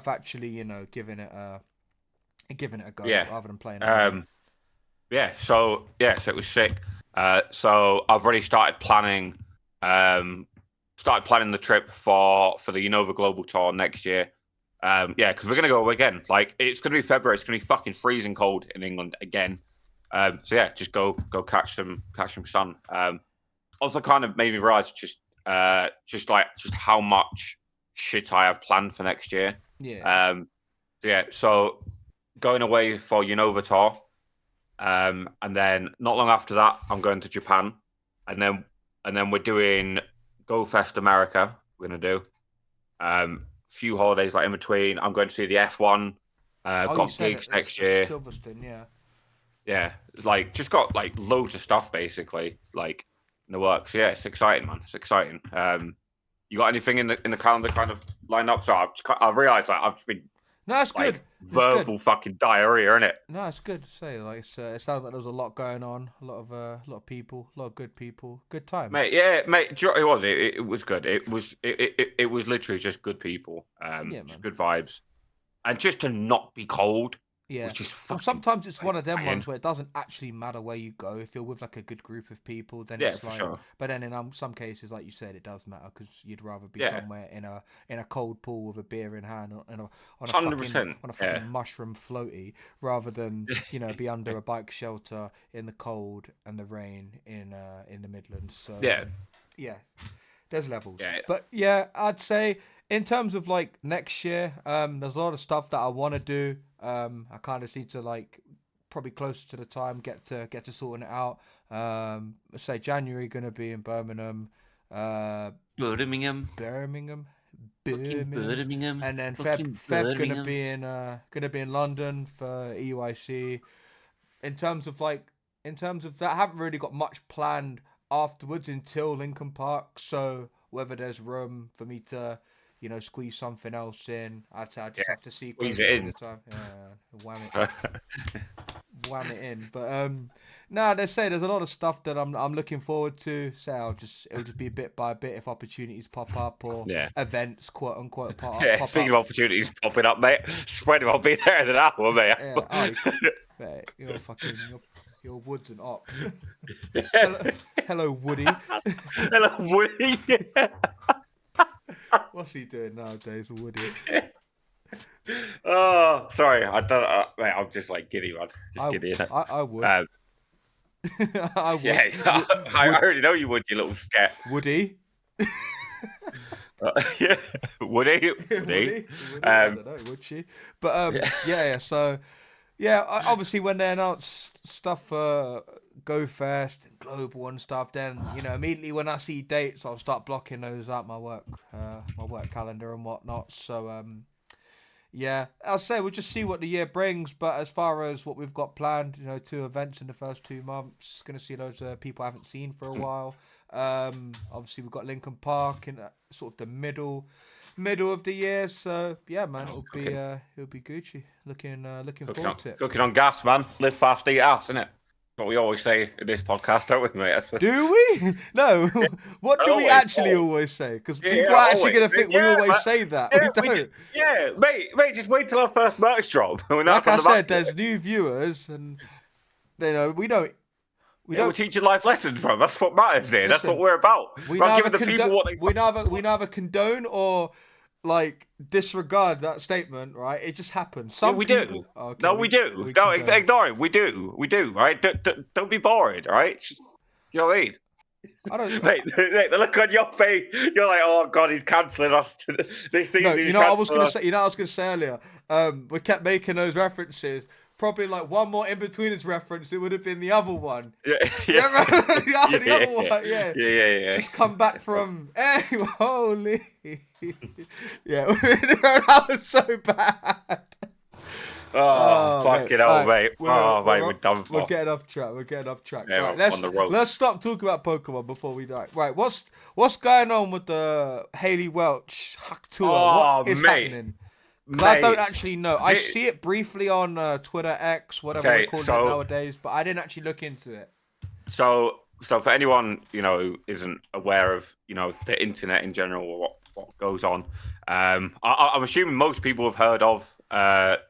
actually giving it a go rather than playing it. So it was sick. So I've already started planning the trip for the Unova Global Tour next year. Because we're gonna go again. Like, it's gonna be February. It's gonna be fucking freezing cold in England again. Just go catch some sun. Also, kind of made me realize just how much shit I have planned for next year. So going away for Unova Tour, and then not long after that, I'm going to Japan, and then we're doing Go Fest America. We're gonna do few holidays like in between. I'm going to see the F1. Got gigs next year. Silverstone, like just got like loads of stuff basically like in the works. Yeah, it's exciting, man. It's exciting. You got anything in the calendar kind of lined up? So I realised that I've been it's good. Verbal fucking diarrhea, isn't it? No, it's good to say. Like it sounds like there's a lot going on, a lot of people, a lot of good people, good times. Mate, yeah, mate. Do you know what it was? It was good. It was literally just good people. Just good vibes, and just to not be cold. Yeah. Was just fucking, sometimes it's one of them ones where it doesn't actually matter where you go. If you're with like a good group of people, then it's like. Sure. But then in some cases, like you said, it does matter because you'd rather be somewhere in a cold pool with a beer in hand on a 100%, on a fucking mushroom floaty, rather than be under a bike shelter in the cold and the rain in the Midlands. So there's levels. But I'd say in terms of like next year, there's a lot of stuff that I want to do. I kind of need to like probably closer to the time get to sorting it out. Say January gonna be in Birmingham, Birmingham, and then Feb gonna be in London for EUIC. In terms of that, I haven't really got much planned afterwards until Linkin Park. So whether there's room for me to squeeze something else in, I just have to see squeeze it in. The time. Wham it in. But they say there's a lot of stuff that I'm looking forward to. So it'll just be bit by bit if opportunities pop up or events, quote unquote, pop speaking up. of opportunities popping up, mate, spread I'll be there in an hour, mate. Mate, your Woods and Op. Hello, Woody. Hello, Woody. What's he doing nowadays, Woody? Oh, sorry. I don't. Mate, I'm just like giddy, man. Just giddy. I would. I would. Yeah, I already know you would, you little scat. Woody. Woody. I don't know, would she? But So obviously when they announced stuff for Go Fest and Global and stuff, then immediately when I see dates, I'll start blocking those out my work calendar and whatnot. So I'll say we'll just see what the year brings. But as far as what we've got planned, 2 events in the first 2 months, going to see those people I haven't seen for a while. Obviously we've got Linkin Park in sort of the middle of the year. So man, it'll be Gucci. Looking forward to it. Cooking on gas, man. Live fast, eat ass, innit? What we always say in this podcast, don't we, mate? Do we? No. What do we actually always say? Because people are actually going to think we always say that. We don't. Mate, just wait till our first merch drop. Like I said, there's new viewers, and we don't. We're teaching life lessons, bro. That's what matters here. That's what we're about. We neither condone or like disregard that statement, right? It just happens. We do. Okay, no, we do. Don't ignore it. We do. Right? Don't be bored, right? You know what I mean? I don't. Mate, the look on your face. You're like, oh god, he's cancelling us this season. No, I was gonna say earlier. We kept making those references. Probably like one more in between his reference, it would have been the other one. Yeah. The other one. Yeah. Just come back from holy. Yeah, that was so bad. Oh, Mate. fucking hell, mate. Mate, we're done We're for. getting off track. We're getting off track. Yeah, Right, we're on the road. let's stop talking about Pokemon before we die. Right, what's going on with the Haley Welch hack tour? Oh, What is mate. happening? Because I don't actually know. I see it briefly on Twitter, X, whatever we're calling it nowadays, but I didn't actually look into it. So for anyone who isn't aware of the internet in general or what goes on, I'm assuming most people have heard of I'm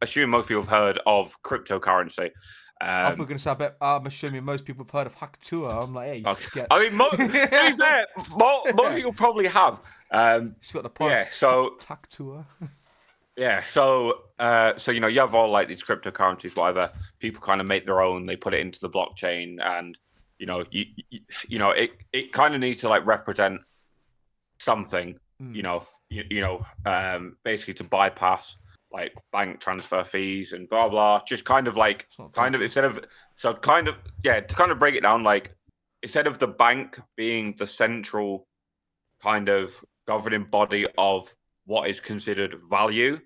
assuming most people have heard of cryptocurrency. I thought you were going to say, I'm assuming most people have heard of hack tour. I'm like, hey, you skets. I mean, to be fair, most people probably have. She's got the part. Yeah, so hack tour. Yeah, so you have all like these cryptocurrencies, whatever. People kind of make their own. They put it into the blockchain, and it kind of needs to like represent something. Basically to bypass like bank transfer fees and blah blah. Just kind of instead of to kind of break it down, like instead of the bank being the central kind of governing body of what is considered value,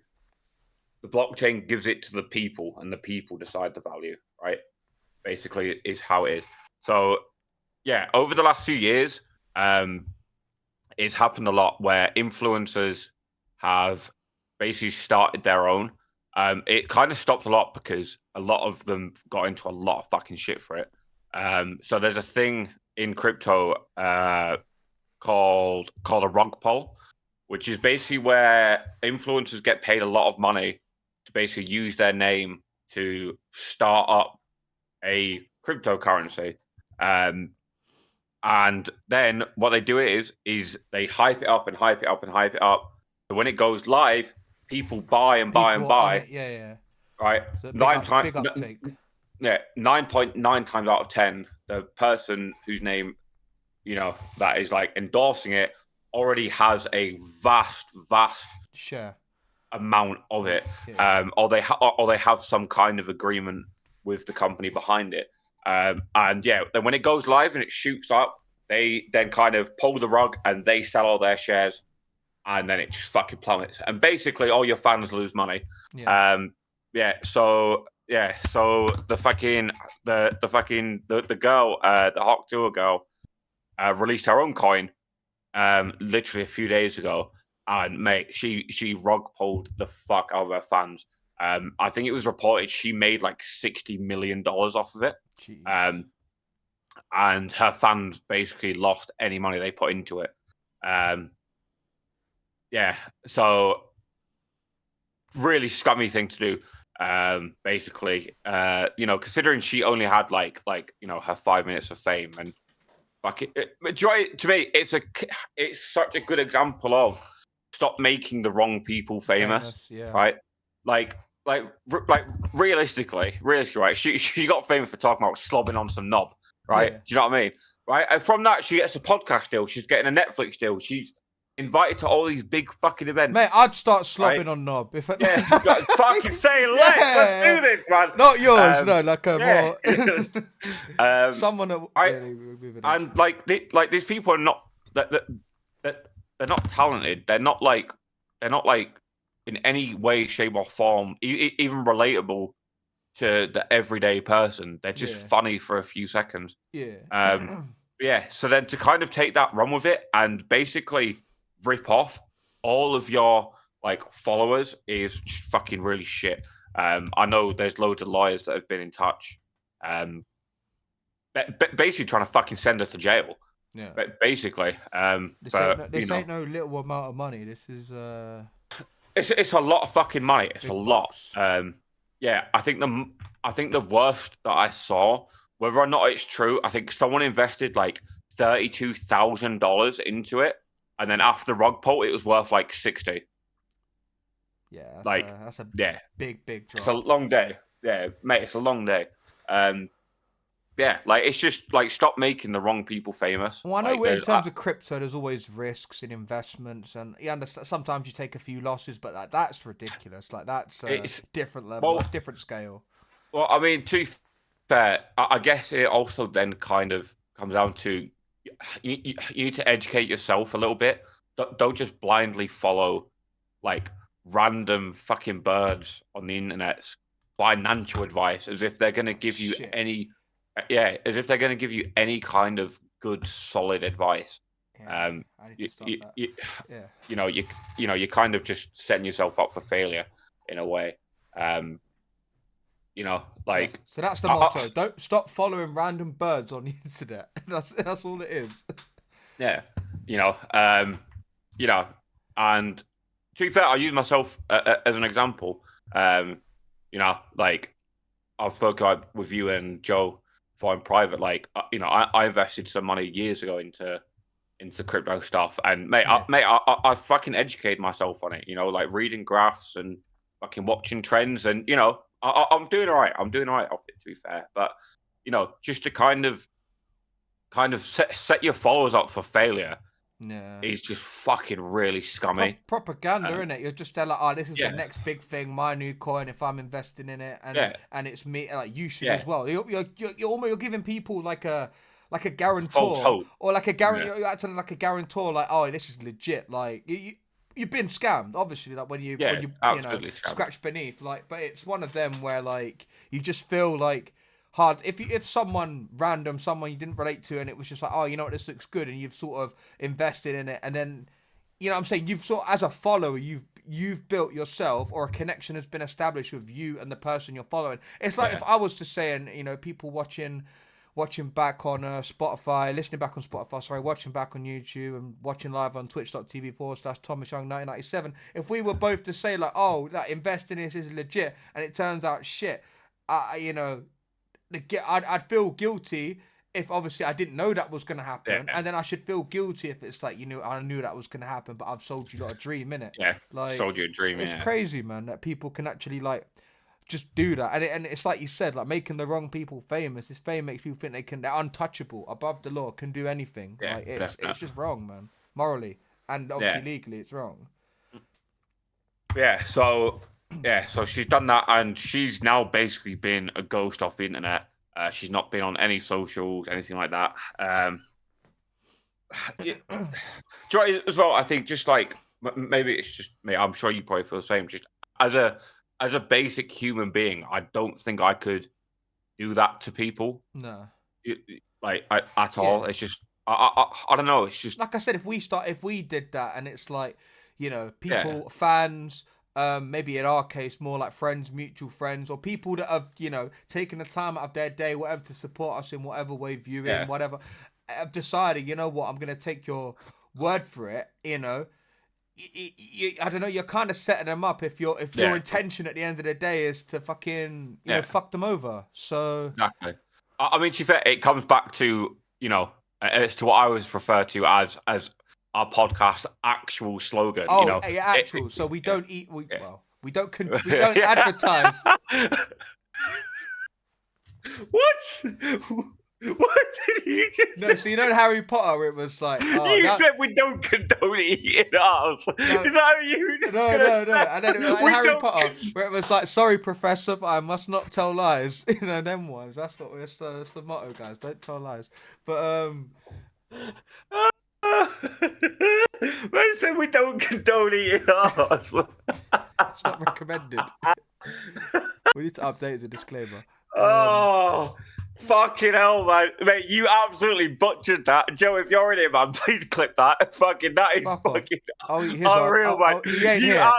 the blockchain gives it to the people, and the people decide the value, right? Basically, is how it is. So, yeah, over the last few years, it's happened a lot where influencers have basically started their own. It kind of stopped a lot because a lot of them got into a lot of fucking shit for it. So there's a thing in crypto called a rug pull, which is basically where influencers get paid a lot of money to basically use their name to start up a cryptocurrency. And then what they do is they hype it up and hype it up and hype it up. So when it goes live, people buy and buy and buy. Yeah. Right? So big uptake. Yeah, 9.9 times out of 10, the person whose name, that is like endorsing it already has a vast share amount of it, or they have some kind of agreement with the company behind it, and yeah, then when it goes live and it shoots up, they then kind of pull the rug and they sell all their shares, and then it just fucking plummets, and basically all your fans lose money. So the girl, the Hawk Tour girl, released her own coin literally a few days ago, and mate, she rug pulled the fuck out of her fans. I think it was reported she made like $60 million off of it. Jeez. And her fans basically lost any money they put into it. So really scummy thing to do. Basically, considering she only had like her 5 minutes of fame, and fuck it, to me, it's such a good example of stop making the wrong people famous. Yeah. Right? Like realistically, right? She got famous for talking about slobbing on some knob, right? Yeah. Do you know what I mean? Right? And from that, she gets a podcast deal. She's getting a Netflix deal. She's invited to all these big fucking events. Mate, I'd start slobbing on knob if fucking say let's do this, man. Not yours, no, like more someone that and like these people are not that they're not talented. They're not like in any way, shape, or form even relatable to the everyday person. They're just funny for a few seconds. So then to kind of take that, run with it, and basically rip off all of your like followers is just fucking really shit. I know there's loads of lawyers that have been in touch, basically trying to fucking send her to jail. Yeah, but basically, this ain't no little amount of money. This is it's a lot of fucking money. It's a lot. I think the worst that I saw, whether or not it's true, I think someone invested like $32,000 into it, and then after the rug pull, it was worth like 60. Yeah, that's a big drop. It's a long day. Yeah, mate, it's a long day. It's just like stop making the wrong people famous. Well, I know in terms of crypto, there's always risks in investments, and you understand, sometimes you take a few losses, but that's ridiculous. Like that's it's different level, different scale. Well, I mean, to be fair, I guess it also then kind of comes down to you need to educate yourself a little bit. Don't just blindly follow like random fucking birds on the internet's financial advice as if they're going to give you as if they're going to give you any kind of good, solid advice. I need to stop that. You're kind of just setting yourself up for failure in a way. So that's the motto. Don't stop following random birds on the internet. That's all it is. Yeah, and to be fair, I use myself as an example. I've spoken with you and Joe for in private. I invested some money years ago into crypto stuff, and I fucking educated myself on it. Reading graphs and fucking watching trends, and I'm doing all right. I'm doing all right off it, to be fair. But just to kind of set your followers up for failure. Yeah, is just fucking really scummy. Propaganda, isn't it? You're just like, this is the next big thing, my new coin. If I'm investing in it, and it's me, like you should as well. You're giving people like a guarantor, or like a guarantee. You're acting like a guarantor, like, oh, this is legit. Like you've been scammed, obviously. Like when you scratch beneath, like, but it's one of them where like you just feel like. Hard if someone you didn't relate to, and it was just like, oh, you know what, this looks good, and you've sort of invested in it, and then what I'm saying, you've sort of, as a follower, you've built yourself, or a connection has been established with you and the person you're following. It's like if I was to say, and people watching back on Spotify, listening back on Spotify, sorry, watching back on YouTube and watching live on twitch.tv/ThomasYoung1997, if we were both to say like, oh, like investing in this is legit, and it turns out shit, I'd feel guilty if obviously I didn't know that was going to happen, and then I should feel guilty if it's like, I knew that was going to happen, but I've sold you a dream, innit? Yeah, like, sold you a dream. It's crazy, man, that people can actually like just do that, and it's like you said, like making the wrong people famous. This fame makes people think they're untouchable, above the law, can do anything. Yeah, like it's just wrong, man, morally and obviously legally, it's wrong. Yeah, so she's done that, and she's now basically been a ghost off the internet. She's not been on any socials, anything like that. As well, I think just like maybe it's just me. I'm sure you probably feel the same. Just as a basic human being, I don't think I could do that to people. No, at all. It's just I don't know. It's just like I said, if we did that, and it's like people, fans. Maybe in our case, more like friends, mutual friends, or people that have, taken the time out of their day, whatever, to support us in whatever way, viewing, whatever, have decided, you know what, I'm going to take your word for it, I don't know, you're kind of setting them up if your intention at the end of the day is to fucking, fuck them over. So. Exactly. I mean, to be fair, it comes back to, as to what I always refer to as our podcast actual slogan. Actual. So we don't eat. We don't advertise. What? What did you just? No, so Harry Potter, it was like said we don't condone eating ours. No, is that what you just? No. And then it was like Harry Potter, where it was like, sorry, Professor, but I must not tell lies. Them ones. That's the motto, guys. Don't tell lies. But Man said we don't condone eating ours. It's not recommended. We need to update the disclaimer. Fucking hell, man. Mate, you absolutely butchered that. Joe, if you're in here, man, please clip that. Fucking, that is fucking unreal, man. He ain't here.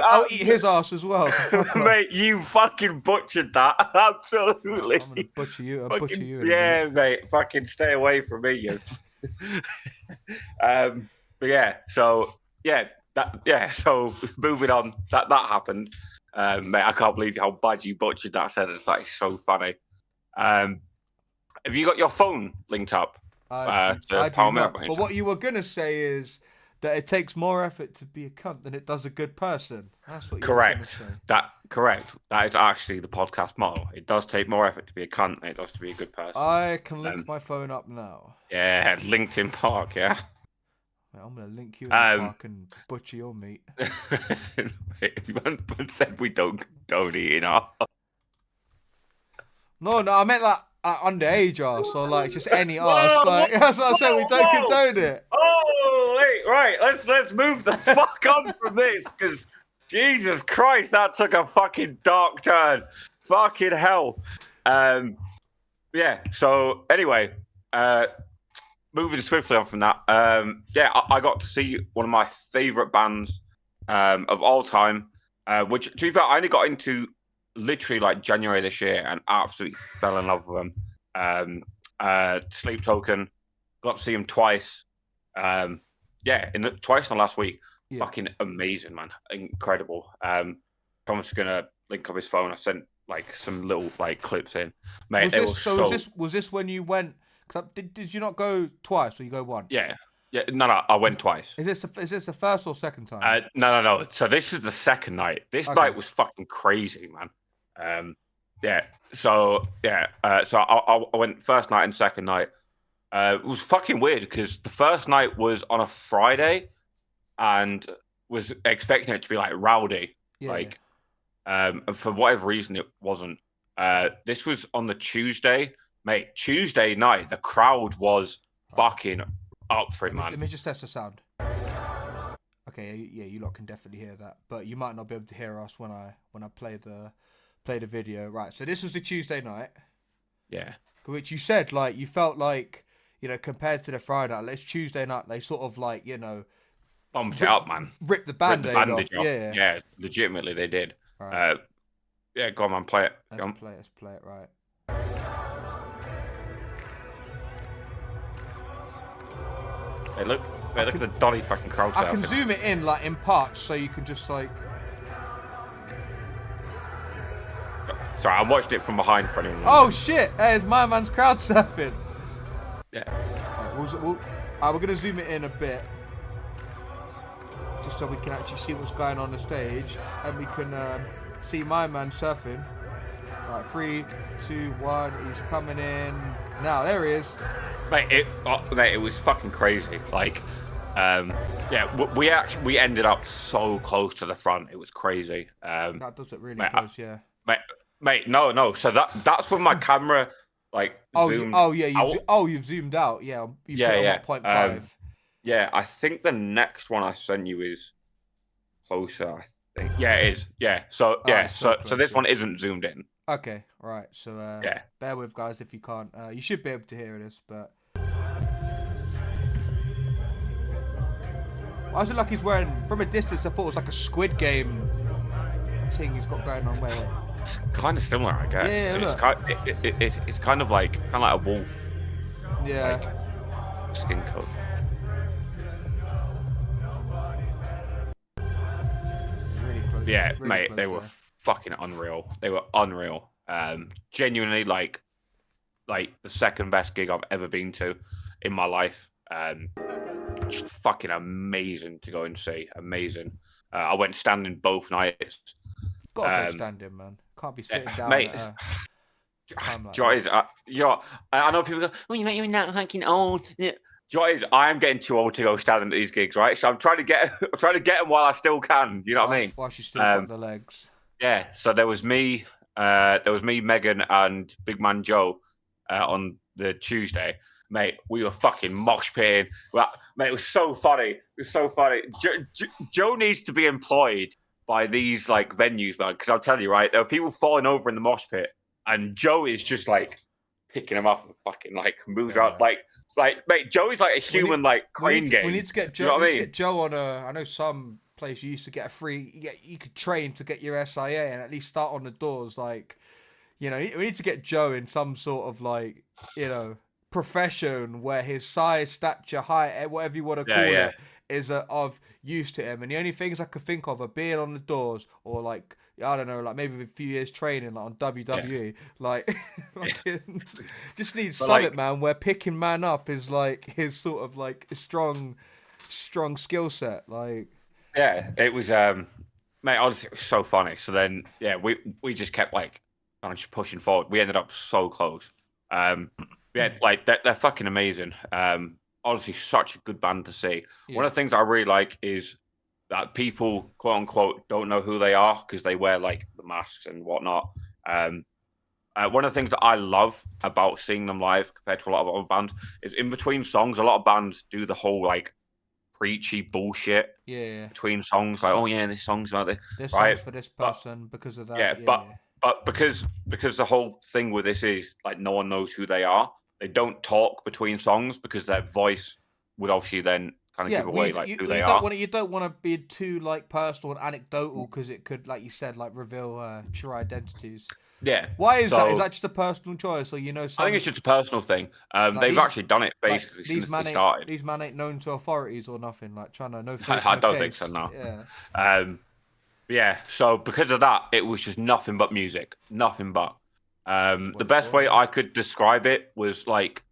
I'll eat his ass as well. Mate, you fucking butchered that. Absolutely. I'm going to butcher you. I'll butcher you. Yeah, mate. Fucking stay away from me, you. So moving on, that happened. Mate, I can't believe how bad you butchered that sentence. That is so funny. Have you got your phone linked up? I do not. But what you were gonna say is that it takes more effort to be a cunt than it does a good person. That's what you were gonna say. Correct. That is actually the podcast motto. It does take more effort to be a cunt than it does to be a good person. I can link my phone up now. Yeah, LinkedIn Park, yeah. I'm going to link you in the park and butcher your meat. Man said we don't eating ours. No, I meant like underage arse, or like just any arse. Like, that's what I said, we don't condone it. Oh, wait, right. Let's move the fuck on from this, because Jesus Christ, that took a fucking dark turn. Fucking hell. Yeah. So anyway, moving swiftly on from that. I got to see one of my favorite bands of all time. Which, to be fair, I only got into literally like January this year and absolutely fell in love with them. Sleep Token. Got to see them twice. Twice in the last week. Yeah. Fucking amazing, man. Incredible. Tom's gonna link up his phone. I sent like some little like clips in. Mate, was this when you went? Did you not go twice or you go once? Yeah. No, I went twice. Is this the first or second time? No. So this is the second night. This night was fucking crazy, man. So I went first night and second night. It was fucking weird because the first night was on a Friday, and was expecting it to be like rowdy, and for whatever reason it wasn't. This was on the Tuesday, mate. Tuesday night, the crowd was fucking up for it, man. Let me just test the sound. Okay, yeah, you lot can definitely hear that, but you might not be able to hear us when I play the video. Right, so this was the Tuesday night. Yeah. Which you said like you felt like, you know, compared to the Friday night, it's Tuesday night. They sort of like, you know, bumped it up, man. Ripped the bandage off. Yeah, legitimately they did. Right. Go on, man, play it. Let's play it, right. Hey, look at the Dolly fucking crowd. I can zoom it in like in parts, so you can just like. Sorry, I watched it from behind for anyone. Oh shit! There's my man's crowd surfing. Yeah. We're gonna zoom it in a bit, just so we can actually see what's going on the stage, and we can see my man surfing. Right, 3, 2, 1. He's coming in now. There he is. Mate, it was fucking crazy. Like, we ended up so close to the front. It was crazy. That does it really close, yeah. Mate, no. So that's when my camera zoomed. You've zoomed out. Yeah. You put it on 0.5. Yeah, I think the next one I sent you is closer. I think. Yeah, it is. Yeah. So so this one isn't zoomed in. Okay. Right. So bear with, guys, if you can't. You should be able to hear this, but. Why is it like he's wearing, from a distance, I thought it was like a Squid Game thing he's got going on. Wait. It's kind of similar, I guess. Yeah, it's kind of like a wolf. Yeah. Like, skin coat. Really close. Yeah, really mate, close they were fucking unreal. They were unreal. Genuinely, like the second best gig I've ever been to in my life. Just fucking amazing to go and see. Amazing. I went standing both nights. Gotta go standing, man. Can't be sitting down. Mate, Joyce, I know people go, "Oh, you're not fucking old." Yeah. Joyce, I am getting too old to go standing at these gigs, right? So I'm trying to get them while I still can. You know what I mean? While she still got the legs. Yeah. So there was me, Megan, and Big Man Joe on the Tuesday. Mate, we were fucking mosh pitting. Well, mate, it was so funny. It was so funny. Joe needs to be employed by these like venues, man. Because I'll tell you, right, there are people falling over in the mosh pit, and Joe is just like picking them up and fucking like moves out. Like, mate, Joe is like a human crane game. We need to get Joe. You know what I mean? Get Joe on a. I know some place you used to get a free. You could train to get your SIA and at least start on the doors. Like, you know, we need to get Joe in some sort of like, you know, profession where his size, stature, height, whatever you want to call it, is of use to him. And the only things I could think of are being on the doors, or like, I don't know, like maybe with a few years training like on WWE. Like, just needs something, man, where picking man up is like his sort of like strong skill set. Like, yeah, it was, mate, honestly, it was so funny. So then, yeah, we just kept like just pushing forward. We ended up so close. Yeah, like they're fucking amazing. Honestly, such a good band to see. Yeah. One of the things I really like is that people, quote unquote, don't know who they are because they wear like the masks and whatnot. One of the things that I love about seeing them live compared to a lot of other bands is in between songs, a lot of bands do the whole like preachy bullshit Yeah. between songs. Like, oh yeah, this song's about this right? song's for this person because of that. Yeah, but because the whole thing with this is like no one knows who they are. They don't talk between songs because their voice would obviously then kind of give away who they are. You don't want to be too like personal and anecdotal because it could, like you said, like reveal true identities. Yeah. Why is that? Is that just a personal choice, or I think it's just a personal thing. They've actually done it basically since they started. These men ain't known to authorities or nothing. Like trying to no face. I don't think so. No. Yeah. Yeah. So because of that, it was just nothing but music. Nothing but. The best way I could describe it was like,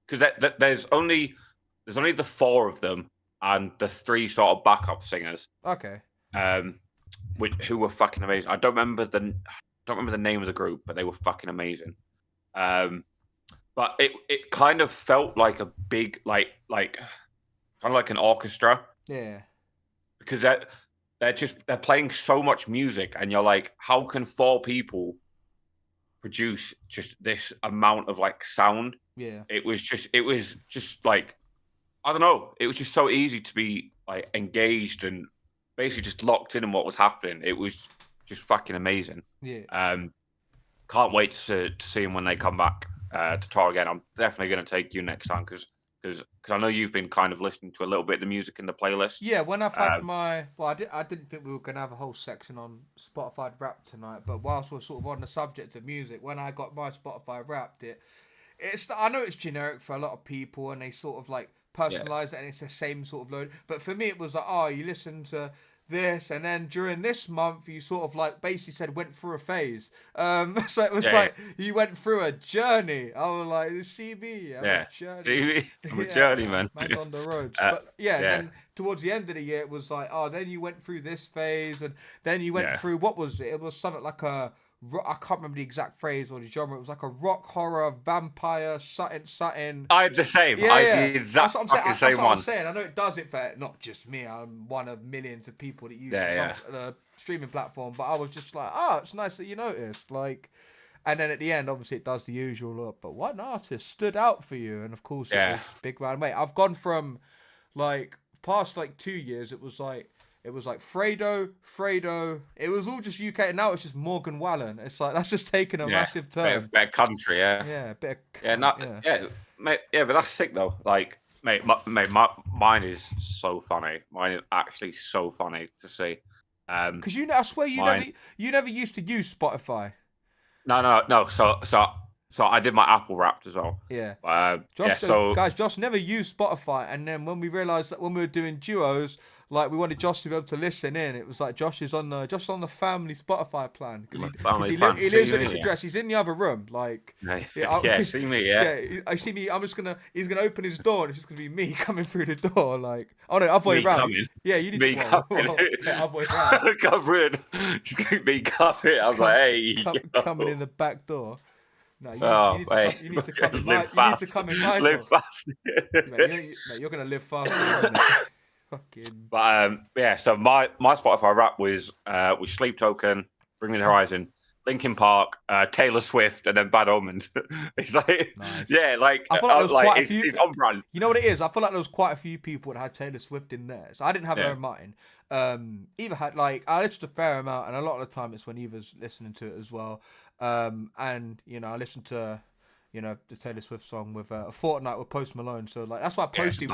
because there's only the 4 of them and the 3 sort of backup singers. Okay. Who were fucking amazing. I don't remember the name of the group, but they were fucking amazing. But it kind of felt like a big like kind of like an orchestra. Yeah. Because they're playing so much music, and you're like, how can 4 people produce just this amount of like sound? Yeah. It was just like, I don't know. It was just so easy to be like engaged and basically just locked in on what was happening. It was just fucking amazing. Yeah. Can't wait to see them when they come back to tour again. I'm definitely going to take you next time because I know you've been kind of listening to a little bit of the music in the playlist. Yeah, when I've had I didn't think we were going to have a whole section on Spotify Wrapped tonight, but whilst we're sort of on the subject of music, when I got my Spotify Wrapped, I know it's generic for a lot of people and they sort of like personalize it and it's the same sort of load, but for me it was like, oh, you listen to this and then during this month you sort of like basically said went through a phase, so it was you went through a journey. I was like, CB, I'm a journey, man on the roads. But then towards the end of the year it was like, oh, then you went through this phase and then you went through, what was it was something like I can't remember the exact phrase or the genre. It was like a rock horror vampire something. I had the same. I had the exact same one. That's what I'm saying. I know it does it for not just me. I'm one of millions of people that use the streaming platform. But I was just like, oh, it's nice that you noticed. Like, and then at the end, obviously, it does the usual look. But what artist stood out for you? And of course, it was Big Man. Mate, I've gone from like past like 2 years. It was like Fredo. It was all just UK. And now it's just Morgan Wallen. It's like, that's just taken a massive turn. Bit of country, But that's sick though. Like, mine is so funny. Mine is actually so funny to see. Because I swear you never used to use Spotify. No. So I did my Apple Wrapped as well. Yeah. Guys, Josh never used Spotify, and then when we realised that when we were doing duos, like we wanted Josh to be able to listen in, it was like Josh on the family Spotify plan because he lives at this address. He's in the other room. Like, see me, I see me. He's gonna open his door, and it's just gonna be me coming through the door. Like, oh no, other way around. Coming. Yeah, you need me to other way around. Covering, me coming. I was like, hey, coming in the back door. No, you need to come in my live fast. Mate, you're gonna live fast. Fucking. But so my Spotify rap was Sleep Token, Bring Me the Horizon, Linkin Park, Taylor Swift, and then Bad Omens. It's like, nice. Yeah, like I feel like there was quite a few. It's on brand. You know what it is? I feel like there was quite a few people that had Taylor Swift in there, so I didn't have her in mine. Eva had I listened to a fair amount, and a lot of the time it's when Eva's listening to it as well. And I listened to the Taylor Swift song with a Fortnite with Post Malone. So like that's why Posty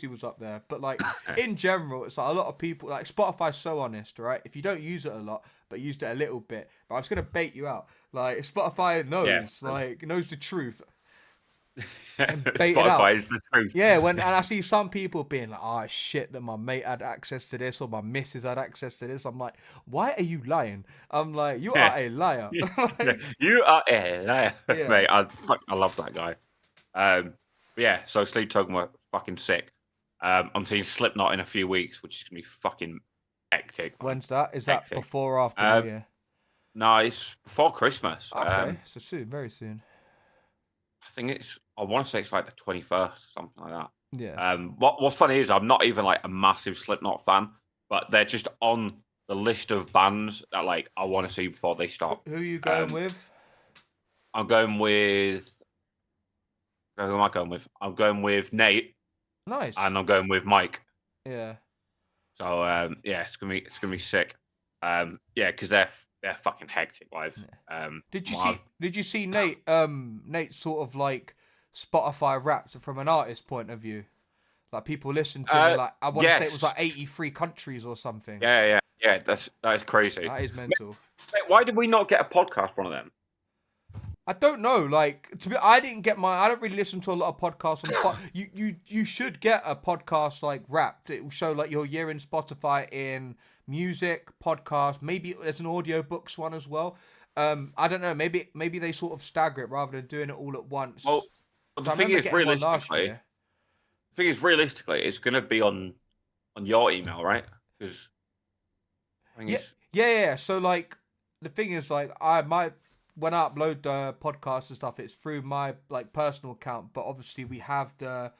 was up there. But like in general, it's like a lot of people like Spotify's so honest, right? If you don't use it a lot, but used it a little bit, but I'm just gonna bait you out. Like Spotify knows, knows the truth. And bait Spotify it out. is the truth. Yeah, and I see some people being like, oh shit, that my mate had access to this or my missus had access to this. I'm like, why are you lying? I'm like, you are a liar. You are a liar. Mate, I love that guy. So Sleep Token were fucking sick. I'm seeing Slipknot in a few weeks, which is gonna be fucking hectic. When's that? Is that before or after New Year? No, it's before Christmas. Okay, so soon, very soon. I think I want to say it's like the 21st or something like that. Yeah. What's funny is I'm not even like a massive Slipknot fan, but they're just on the list of bands that like I want to see before they stop. Who are you going with? I'm going with. Who am I going with? I'm going with Nate, Nice. and I'm going with Mike. Yeah. So yeah, it's gonna be sick. Yeah, because they're fucking hectic live. Did you see Nate? Nate sort of like Spotify Wrapped from an artist point of view. Like people listen to him in like I want to say it was Yes. like 83 countries or something. Yeah. That is crazy. That is mental. Mate, why did we not get a podcast from them? I don't know. Like I didn't get I don't really listen to a lot of podcasts. You should get a podcast like Wrapped. It will show like your year in Spotify in music, podcast. Maybe there's an audiobooks one as well. I don't know. Maybe they sort of stagger it rather than doing it all at once. Well, the thing is, realistically, it's gonna be on your email, right? Because yeah. So like the thing is, like when I upload the podcast and stuff, it's through my like personal account. But obviously we have the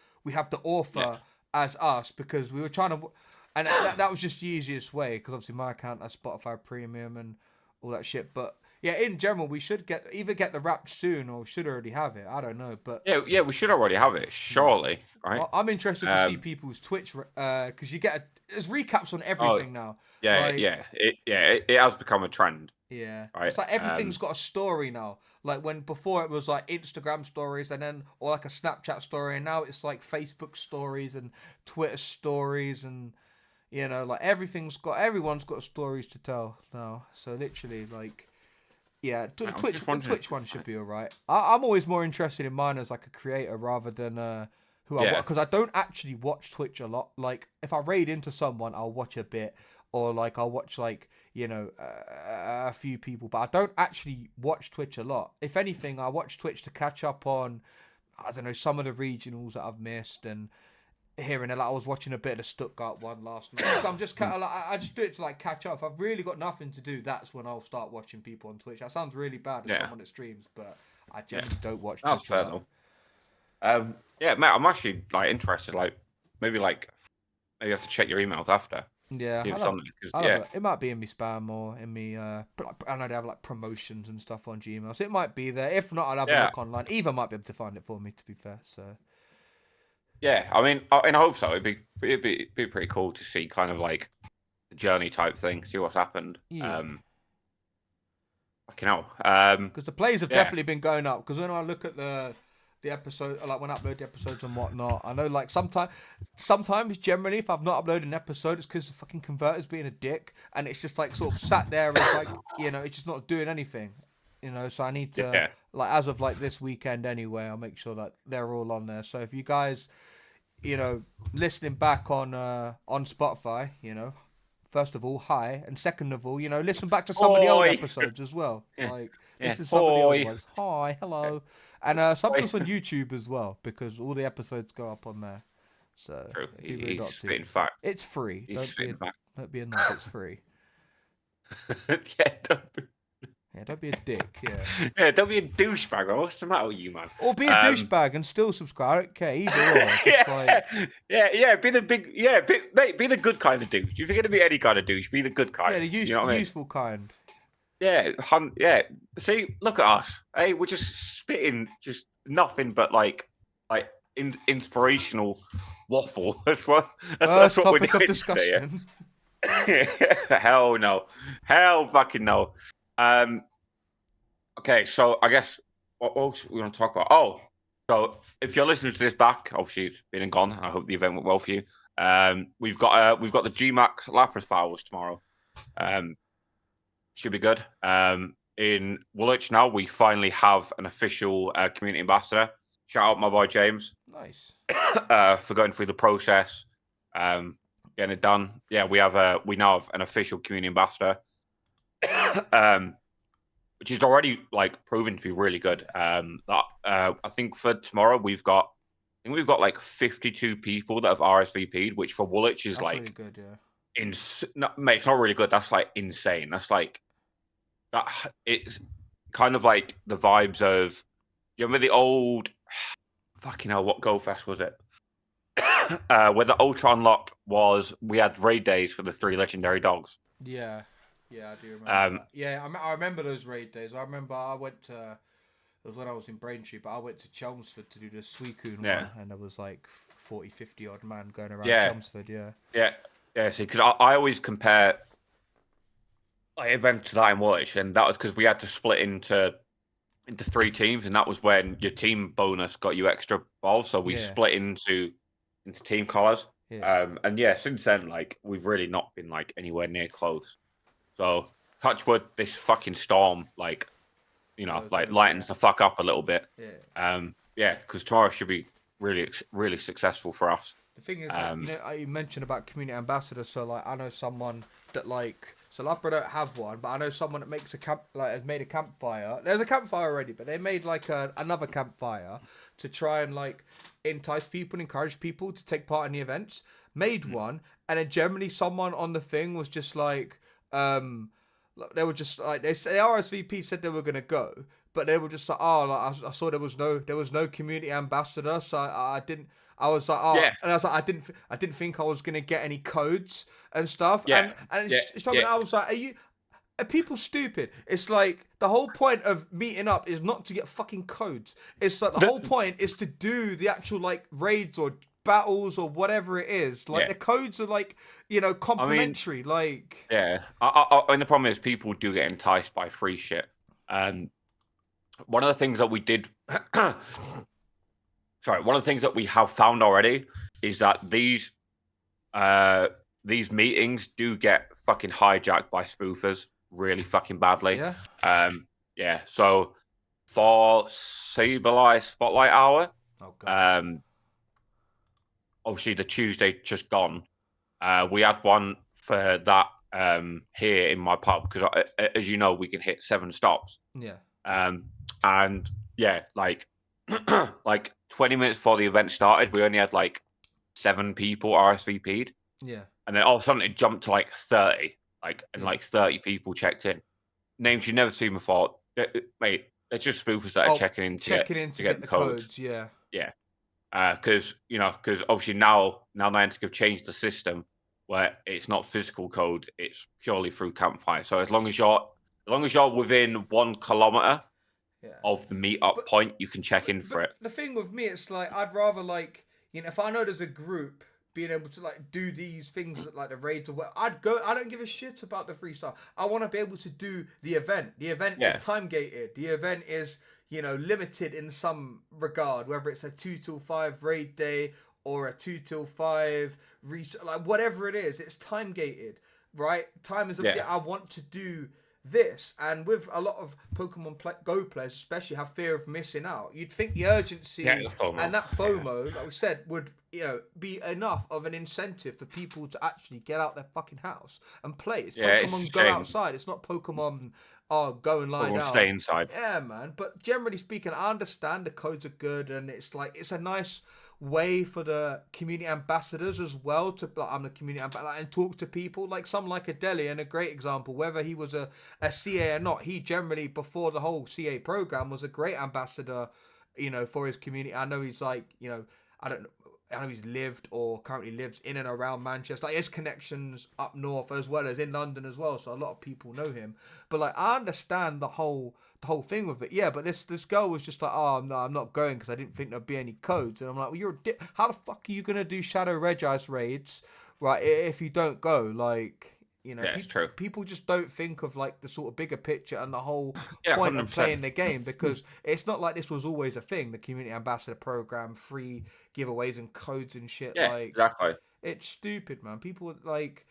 author as us because we were trying to, and that was just the easiest way because obviously my account has Spotify Premium and all that shit. But yeah, in general, we should either get the Wrapped soon or we should already have it. I don't know, but yeah, we should already have it, surely, right? I'm interested to see people's Twitch because there's recaps on everything now. It has become a trend. Yeah, right? It's like everything's got a story now. Like when before it was like Instagram stories and then or like a Snapchat story, and now it's like Facebook stories and Twitter stories and like everyone's got stories to tell now. So literally like. Yeah, the Twitch one should be alright. I'm always more interested in mine as like a creator rather than who I watch because I don't actually watch Twitch a lot. Like if I raid into someone, I'll watch a bit, or like I'll watch like a few people, but I don't actually watch Twitch a lot. If anything, I watch Twitch to catch up on I don't know some of the regionals that I've missed and. Here and there, like I was watching a bit of the Stuttgart one last night. So I'm just kind of like I just do it to like catch up. If I've really got nothing to do, that's when I'll start watching people on Twitch. That sounds really bad as someone that streams, but I generally don't watch. That's fair though. Yeah, mate, I'm actually like interested. Like maybe you have to check your emails after. Yeah, it might be in me spam or in me. I know they have like promotions and stuff on Gmail, so it might be there. If not, I'll have a look online. Eva might be able to find it for me. To be fair, so. Yeah, I mean, I hope so. It'd be pretty cool to see kind of like the journey type thing, see what's happened. Yeah. Fucking hell. Because the plays have definitely been going up. Because when I look at the episode, like when I upload the episodes and whatnot, I know like sometimes generally if I've not uploaded an episode, it's because the fucking converter's being a dick, and it's just like sort of sat there and like it's just not doing anything. So I need to like as of like this weekend anyway, I'll make sure that they're all on there. So if you guys, listening back on Spotify, first of all, hi, and second of all, listen back to some of the old episodes as well. Like this is some of the old ones. Hi, hello, and sometimes on YouTube as well because all the episodes go up on there. So true. He's spitting fact. It's free. Don't be a knob. It's free. Don't be a dick. Yeah, don't be a douchebag. What's the matter with you, man? Or be a douchebag and still subscribe. I don't care either or. Be the big. Mate, be the good kind of douche. If you're gonna be any kind of douche, be the good kind. Yeah, the useful kind. Yeah, See, look at us. Hey, we're just spitting, just nothing but like inspirational waffle. That's what we're doing of discussion. Hell no. Hell fucking no. Okay, so I guess what else we want to talk about? Oh, so if you're listening to this back, obviously it's been and gone. I hope the event went well for you. We've got the GMAX Lapras Battles tomorrow. Should be good. In Woolwich now, we finally have an official community ambassador. Shout out my boy James. Nice. For going through the process, getting it done. Yeah, we now have an official community ambassador. Which is already like proven to be really good. I think for tomorrow we've got like 52 people that have RSVP'd, which for Woolwich is like really good, mate, it's not really good. That's like insane. That's like that. It's kind of like the vibes of remember the old fucking hell. What Go Fest was it? Where the Ultra Unlock was, we had raid days for the 3 legendary dogs. Yeah, I do remember that. Yeah, I remember those raid days. I remember I went to It was when I was in Braintree, but I went to Chelmsford to do the Suicune Yeah. one, and there was like 40, 50 odd man going around Yeah. Chelmsford. Yeah. Yeah. See, because I always compare like events to that in Woolwich, and that was because we had to split into 3 teams, and that was when your team bonus got you extra balls. So we split into team colours. Yeah. And yeah, since then, like we've really not been like anywhere near close. So touch wood, this fucking storm, like like lightens the fuck up a little bit. Yeah. Because tomorrow should be really successful for us. The thing is, I mentioned about community ambassadors. So like, I know someone that like. So Lapra don't have one, but I know someone that makes has made a campfire. There's a campfire already, but they made like another campfire to try and like entice people and encourage people to take part in the events. Made one, and then generally someone on the thing was just like, they were just like the RSVP said they were gonna go, but they were just like, oh, like, I saw there was no community ambassador, so I didn't. I was like, oh, and I was like, I didn't think I was gonna get any codes and stuff. And I was like, are people stupid? It's like the whole point of meeting up is not to get fucking codes. It's like the whole point is to do the actual like raids or battles or whatever it is. Like the codes are like complimentary. And the problem is people do get enticed by free shit. One of the things that we did. One of the things that we have found already is that these meetings do get fucking hijacked by spoofers really fucking badly. Yeah. So for Saberlight Spotlight Hour, obviously the Tuesday just gone. We had one for that here in my pub because, as you know, we can hit 7 stops. Yeah. And yeah, like 20 minutes before the event started, we only had like 7 people RSVP'd. Yeah. And then all of a sudden it jumped to like 30, like 30 people checked in. Names you've never seen before. Mate, it's just spoofers that are checking in to get the codes. Yeah. Yeah. Because obviously now Niantic have changed the system where it's not physical code, it's purely through campfire. So as long as you're within 1 kilometer of the meetup point, you can check in for it. The thing with me, it's like I'd rather like if I know there's a group being able to like do these things like the raids or what, I'd go. I don't give a shit about the free stuff. I want to be able to do the event. The event is time gated. The event is limited in some regard, whether it's a 2 till 5 raid day or a 2 till 5 like whatever it is, it's time gated, right? Time is I want to do this, and with a lot of Pokemon Go players especially have fear of missing out. You'd think the urgency and that FOMO, like we said, would be enough of an incentive for people to actually get out their fucking house and play. It's Pokemon Go outside. It's not Pokemon go and lie down. Stay inside. Yeah, man. But generally speaking, I understand the codes are good, and it's a nice way for the community ambassadors as well to I'm the community ambassador and talk to people like Adeli, and a great example, whether he was a CA or not, he generally before the whole CA program was a great ambassador for his community. I know he's like I know he's lived or currently lives in and around Manchester. Like his connections up north as well as in London as well, so a lot of people know him. But like I understand the whole thing with it. Yeah, but this girl was just like, oh no, I'm not going because I didn't think there'd be any codes. And I'm like, well, how the fuck are you gonna do Shadow Regice raids, right? If you don't go, like. It's true. People just don't think of like the sort of bigger picture and the whole point 100%. Of playing the game, because it's not like this was always a thing. The community ambassador program, free giveaways and codes and shit. Yeah, like exactly. It's stupid, man. People like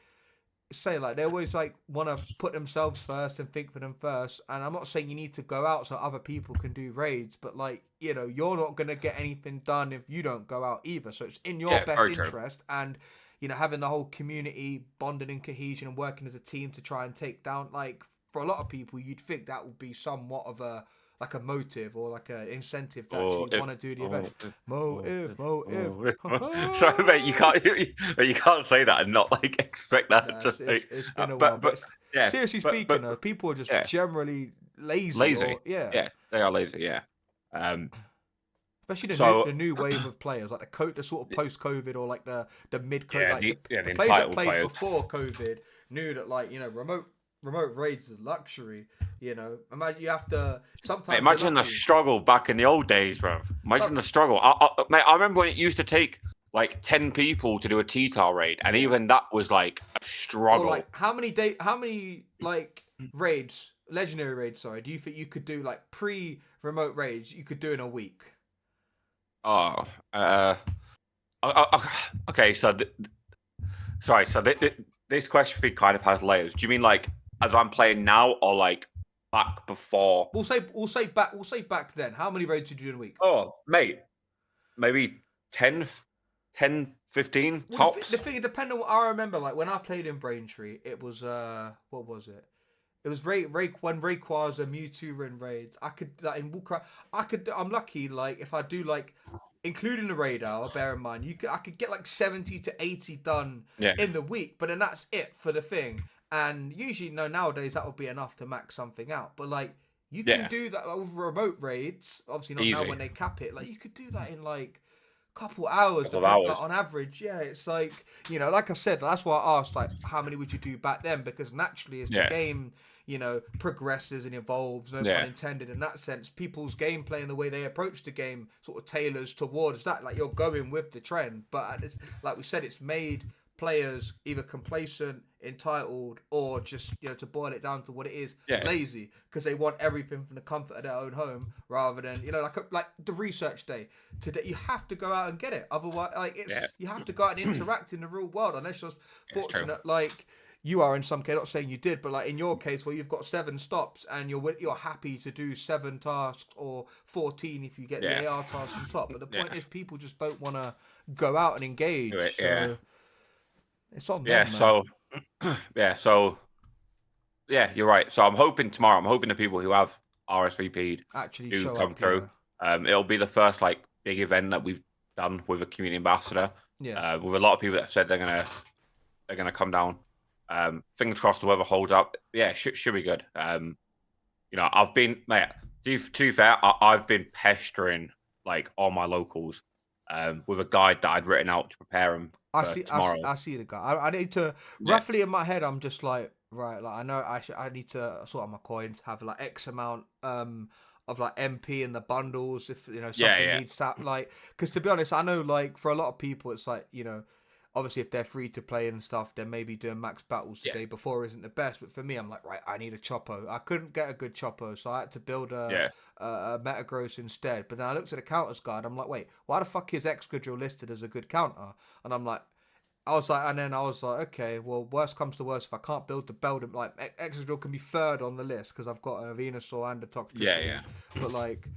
say like they always like want to put themselves first and think for them first. And I'm not saying you need to go out so other people can do raids, but like you're not gonna get anything done if you don't go out either. So it's in your best interest and. Having the whole community bonding and cohesion and working as a team to try and take down, like, for a lot of people, you'd think that would be somewhat of a motive or like an incentive to actually want to do the event. Motive. Sorry, mate, you can't say that and not like expect that. It's been a while, but seriously speaking, though, people are just generally lazy. Yeah, they are lazy. Yeah. Especially the new wave of players, like the sort of post-COVID or like the mid-COVID, the players that played before COVID knew that like remote remote raids is a luxury. You know, imagine you have to sometimes. Mate, imagine the struggle back in the old days, bro. Imagine the struggle. Mate, I remember when it used to take like 10 people to do a T-Tar raid, and even that was like a struggle. Or like how many like raids, legendary raids, sorry, do you think you could do like pre-remote raids you could do in a week? Oh, okay, so sorry, so this question kind of has layers. Do you mean like as I'm playing now, or like back before? We'll say back then. How many raids did you do in a week? Oh, mate, maybe 10, 15 tops. The thing, depending on what I remember, like when I played in Braintree, it was what was it? It was when Rayquaza, Mewtwo were in raids. I could like in Warcraft. I'm lucky. Like if I do like, including the raid hour. Bear in mind, I could get like 70 to 80 done in the week. But then that's it for the thing. And usually, nowadays that would be enough to max something out. But like you can do that with remote raids. Obviously not now when they cap it. Like you could do that in like couple hours, like, on average. Yeah, it's like, you know, like I said, that's why I asked like how many would you do back then, because naturally as the game, you know, progresses and evolves, no pun intended, in that sense, people's gameplay and the way they approach the game sort of tailors towards that. Like you're going with the trend, but like we said, it's made players either complacent, entitled, or just, you know, to boil it down to what it is, lazy, because they want everything from the comfort of their own home rather than, you know, like the research day today. You have to go out and get it, otherwise, like you have to go out and interact in the real world, unless you're fortunate, like you are in some case. Not saying you did, but like in your case where you've got 7 stops and you're happy to do 7 tasks or 14 if you get the AR tasks on top. But the point is, people just don't want to go out and engage. It's on them, man. So you're right. So I'm hoping tomorrow. I'm hoping the people who have RSVP'd actually do show come up, through. It'll be the first like big event that we've done with a community ambassador. With a lot of people that have said they're gonna come down. Fingers crossed the weather holds up. Yeah, should be good. You know, I've been, mate. To be fair, I've been pestering like all my locals with a guide that I'd written out to prepare them. I see the guy. I need to roughly in my head. I'm just like, right, like I know I need to sort out my coins, have like X amount of like MP in the bundles if, you know, something needs that, like, because to be honest, I know like for a lot of people it's like, you know, obviously if they're free to play and stuff, then maybe doing max battles the day before isn't the best. But for me, I'm like, right, I need a Choppo. I couldn't get a good Choppo, so I had to build a Metagross instead. But then I looked at the counters guide. I'm like, wait, why the fuck is Excadrill listed as a good counter? And I'm like, okay, well, worst comes to worst, if I can't build the Beldum, like Excadrill can be third on the list because I've got a Venusaur and a Toxtricity. But like,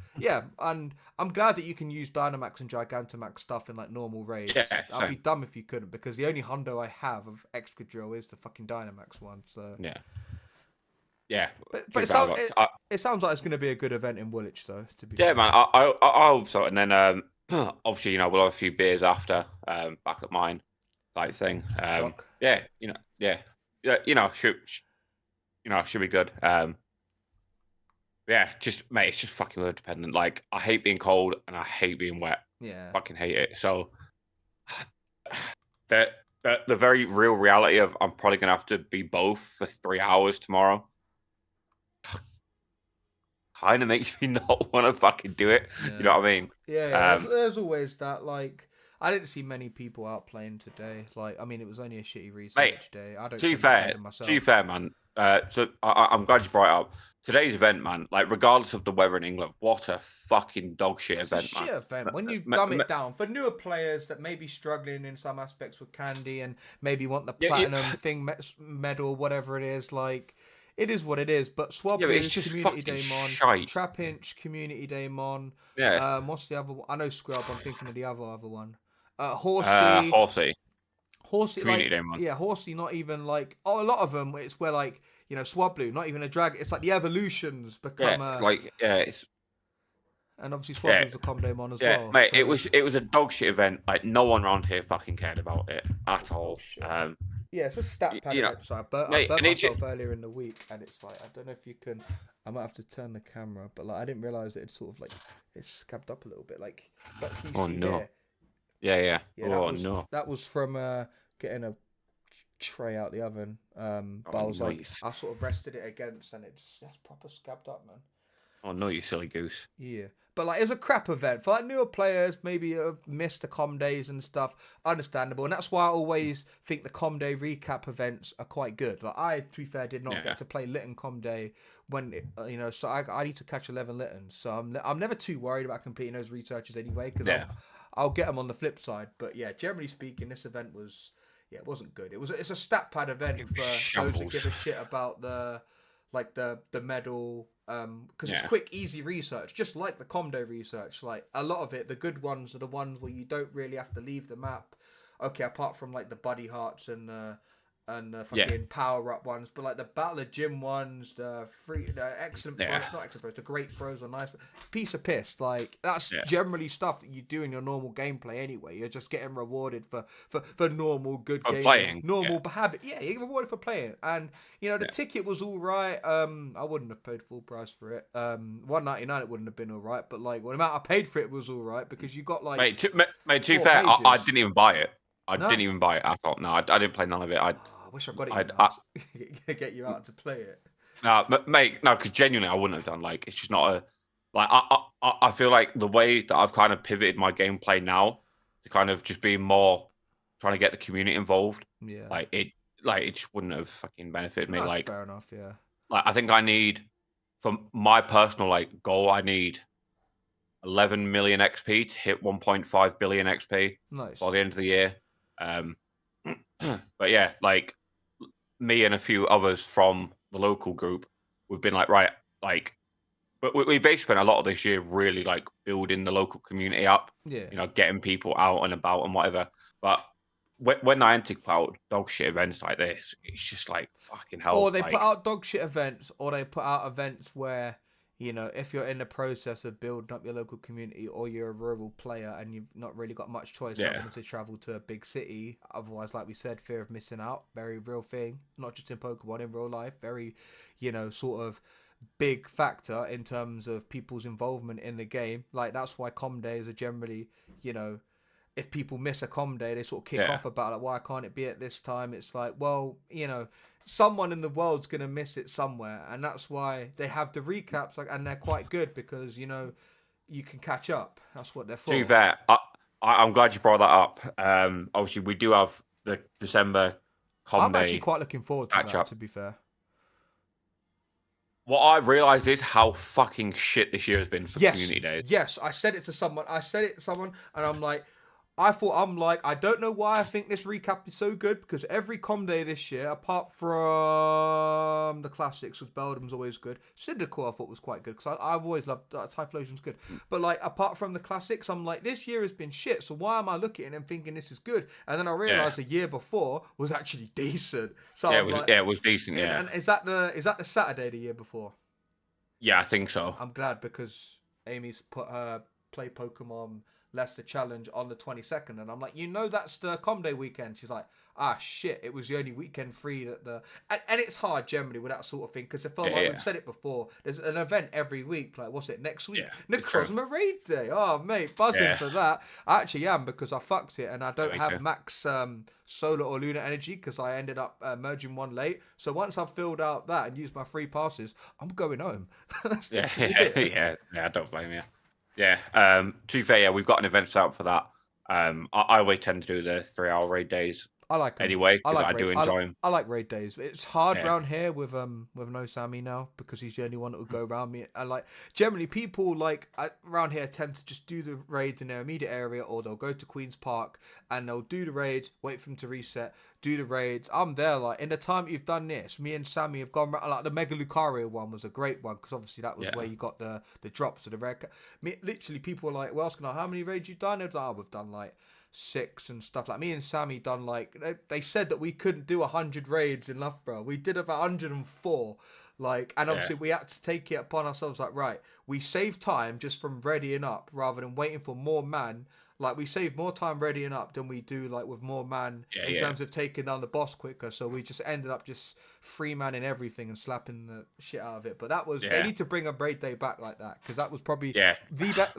and I'm glad that you can use Dynamax and Gigantamax stuff in like normal raids. I'd be dumb if you couldn't, because the only hundo I have of Excadrill is the fucking Dynamax one. So but it sounds like it's going to be a good event in Woolwich, though. To be fair. Man, I hope so. And then obviously, you know, we'll have a few beers after back at mine. Type thing. You know, should be good. Just mate, it's just fucking weather dependent. Like I hate being cold and I hate being wet. Fucking hate it. So the very real reality of I'm probably gonna have to be both for 3 hours tomorrow kind of makes me not want to fucking do it. You know what I mean? There's always that. Like, I didn't see many people out playing today. Like, I mean, it was only a shitty research day. I don't. To be fair, man. So I'm glad you brought it up. Today's event, man. Like, regardless of the weather in England, what a fucking dog shit event, man. Shit event. When you dumb it down for newer players that may be struggling in some aspects with Candy and maybe want the platinum thing medal, whatever it is, like. It is what it is, but Swablu's Community Daemon, Trapinch Community Daemon. What's the other one? I know Scrub. I'm thinking of the other one. Horsey. Community Daemon. Yeah, Horsey. Not even like a lot of them. It's where like, you know, Swablu. Not even a drag. It's like the evolutions become. It's. And obviously Swablu's a Com Daemon as well. Mate, so... it was a dog shit event. Like no one around here fucking cared about it at all. It's a stat pad event. So I burnt myself earlier in the week, and it's like, I don't know if you can. I might have to turn the camera, but like I didn't realize that it's sort of like it's scabbed up a little bit. Like, can you see here? Yeah. That was from getting a tray out the oven. But I was like, I sort of rested it against, and that's proper scabbed up, man. Oh no, you silly goose. Yeah. But like, it was a crap event for like newer players. Maybe missed the com days and stuff. Understandable, and that's why I always think the com day recap events are quite good. Like I, to be fair, did not get to play Litten com day when so I need to catch 11 Littens. So I'm never too worried about competing those researchers anyway because I'll get them on the flip side. But yeah, generally speaking, this event was it wasn't good. It's a stat pad event for those that give a shit about the medal. Because it's quick, easy research, just like the Comdo research. Like a lot of it, the good ones are the ones where you don't really have to leave the map. Okay, apart from like the buddy hearts and fucking power up ones, but like the Battle of Gym ones, the excellent throws, not excellent throws, the great throws are nice. Piece of piss, like that's generally stuff that you do in your normal gameplay anyway. You're just getting rewarded for normal good game, playing, normal habit. Yeah, you're rewarded for playing, and the ticket was all right. I wouldn't have paid full price for it. $1.99 it wouldn't have been all right, but like what amount I paid for it was all right because you got like mate. To be fair, I didn't even buy it. I didn't even buy it. I thought no, I didn't play none of it. I wish I got it now. Get you out to play it. No, mate, no, because genuinely I wouldn't have done. Like, it's just not a like. I feel like the way that I've kind of pivoted my gameplay now to kind of just being more trying to get the community involved. Yeah. Like it just wouldn't have fucking benefited me. That's like, fair enough. Yeah. Like I think I need for my personal like goal, I need 11 million XP to hit 1.5 billion XP by the end of the year. But yeah, like me and a few others from the local group, we've been like, right, like, but we basically spent a lot of this year really like building the local community up, getting people out and about and whatever. But when Niantic put out dog shit events like this, it's just like fucking hell. Or they put out dog shit events, or they put out events where, if you're in the process of building up your local community or you're a rural player and you've not really got much choice other than to travel to a big city, otherwise, like we said, fear of missing out, very real thing, not just in Pokemon, in real life, very, sort of big factor in terms of people's involvement in the game. Like, that's why com days are generally, if people miss a com day, they sort of kick off about like, why can't it be at this time? It's like, well, someone in the world's gonna miss it somewhere, and that's why they have the recaps, like, and they're quite good because you can catch up. That's what they're for. Do that. I'm glad you brought that up. Obviously, we do have the December com day. I'm actually quite looking forward to that. To be fair, what I realised is how fucking shit this year has been for community days. Yes, I said it to someone, and I'm like, I don't know why I think this recap is so good, because every com day this year, apart from the classics, which Beldam's always good. Cyndaquil I thought was quite good, because I've always loved Typhlosion's good. But like, apart from the classics, I'm like, this year has been shit, so why am I looking at it and thinking this is good? And then I realised the year before was actually decent. So it was decent, yeah. And is that the Saturday the year before? Yeah, I think so. I'm glad, because Amy's put her Play Pokemon Leicester Challenge on the 22nd, and I'm like, that's the com day weekend. She's like, shit, it was the only weekend free that and it's hard generally with that sort of thing, because I feel like we've said it before, there's an event every week. Like, what's it, next week? Necrozma Raid Day. Oh mate, buzzing for that. I actually am, because I fucked it and I don't have max solar or lunar energy, because I ended up merging one late. So once I've filled out that and used my free passes, I'm going home. That's yeah, I don't blame you. Yeah, to be fair, we've got an event set up for that. I always tend to do the 3-hour raid days. I like them. Anyway, because I do enjoy them. I like raid days. It's hard around here with no Sammy now, because he's the only one that would go around me. And like, generally people like around here tend to just do the raids in their immediate area, or they'll go to Queen's Park and they'll do the raids, wait for them to reset, do the raids. I'm there, like, in the time you've done this, me and Sammy have gone like, the Mega Lucario one was a great one, because obviously that was where you got the drops of the rare. Literally, people were like, well, asking, how many raids you've done? It was like, we've done like 6 and stuff. Like, me and Sammy done like, they said that we couldn't do 100 raids in Loughborough. We did about 104. Like, and obviously we had to take it upon ourselves, like, right, we save time just from readying up rather than waiting for more man. Like, we save more time readying up than we do, like, with more man in terms of taking down the boss quicker. So we just ended up just 3-manning everything and slapping the shit out of it. But that was... They need to bring a raid day back like that, because that was probably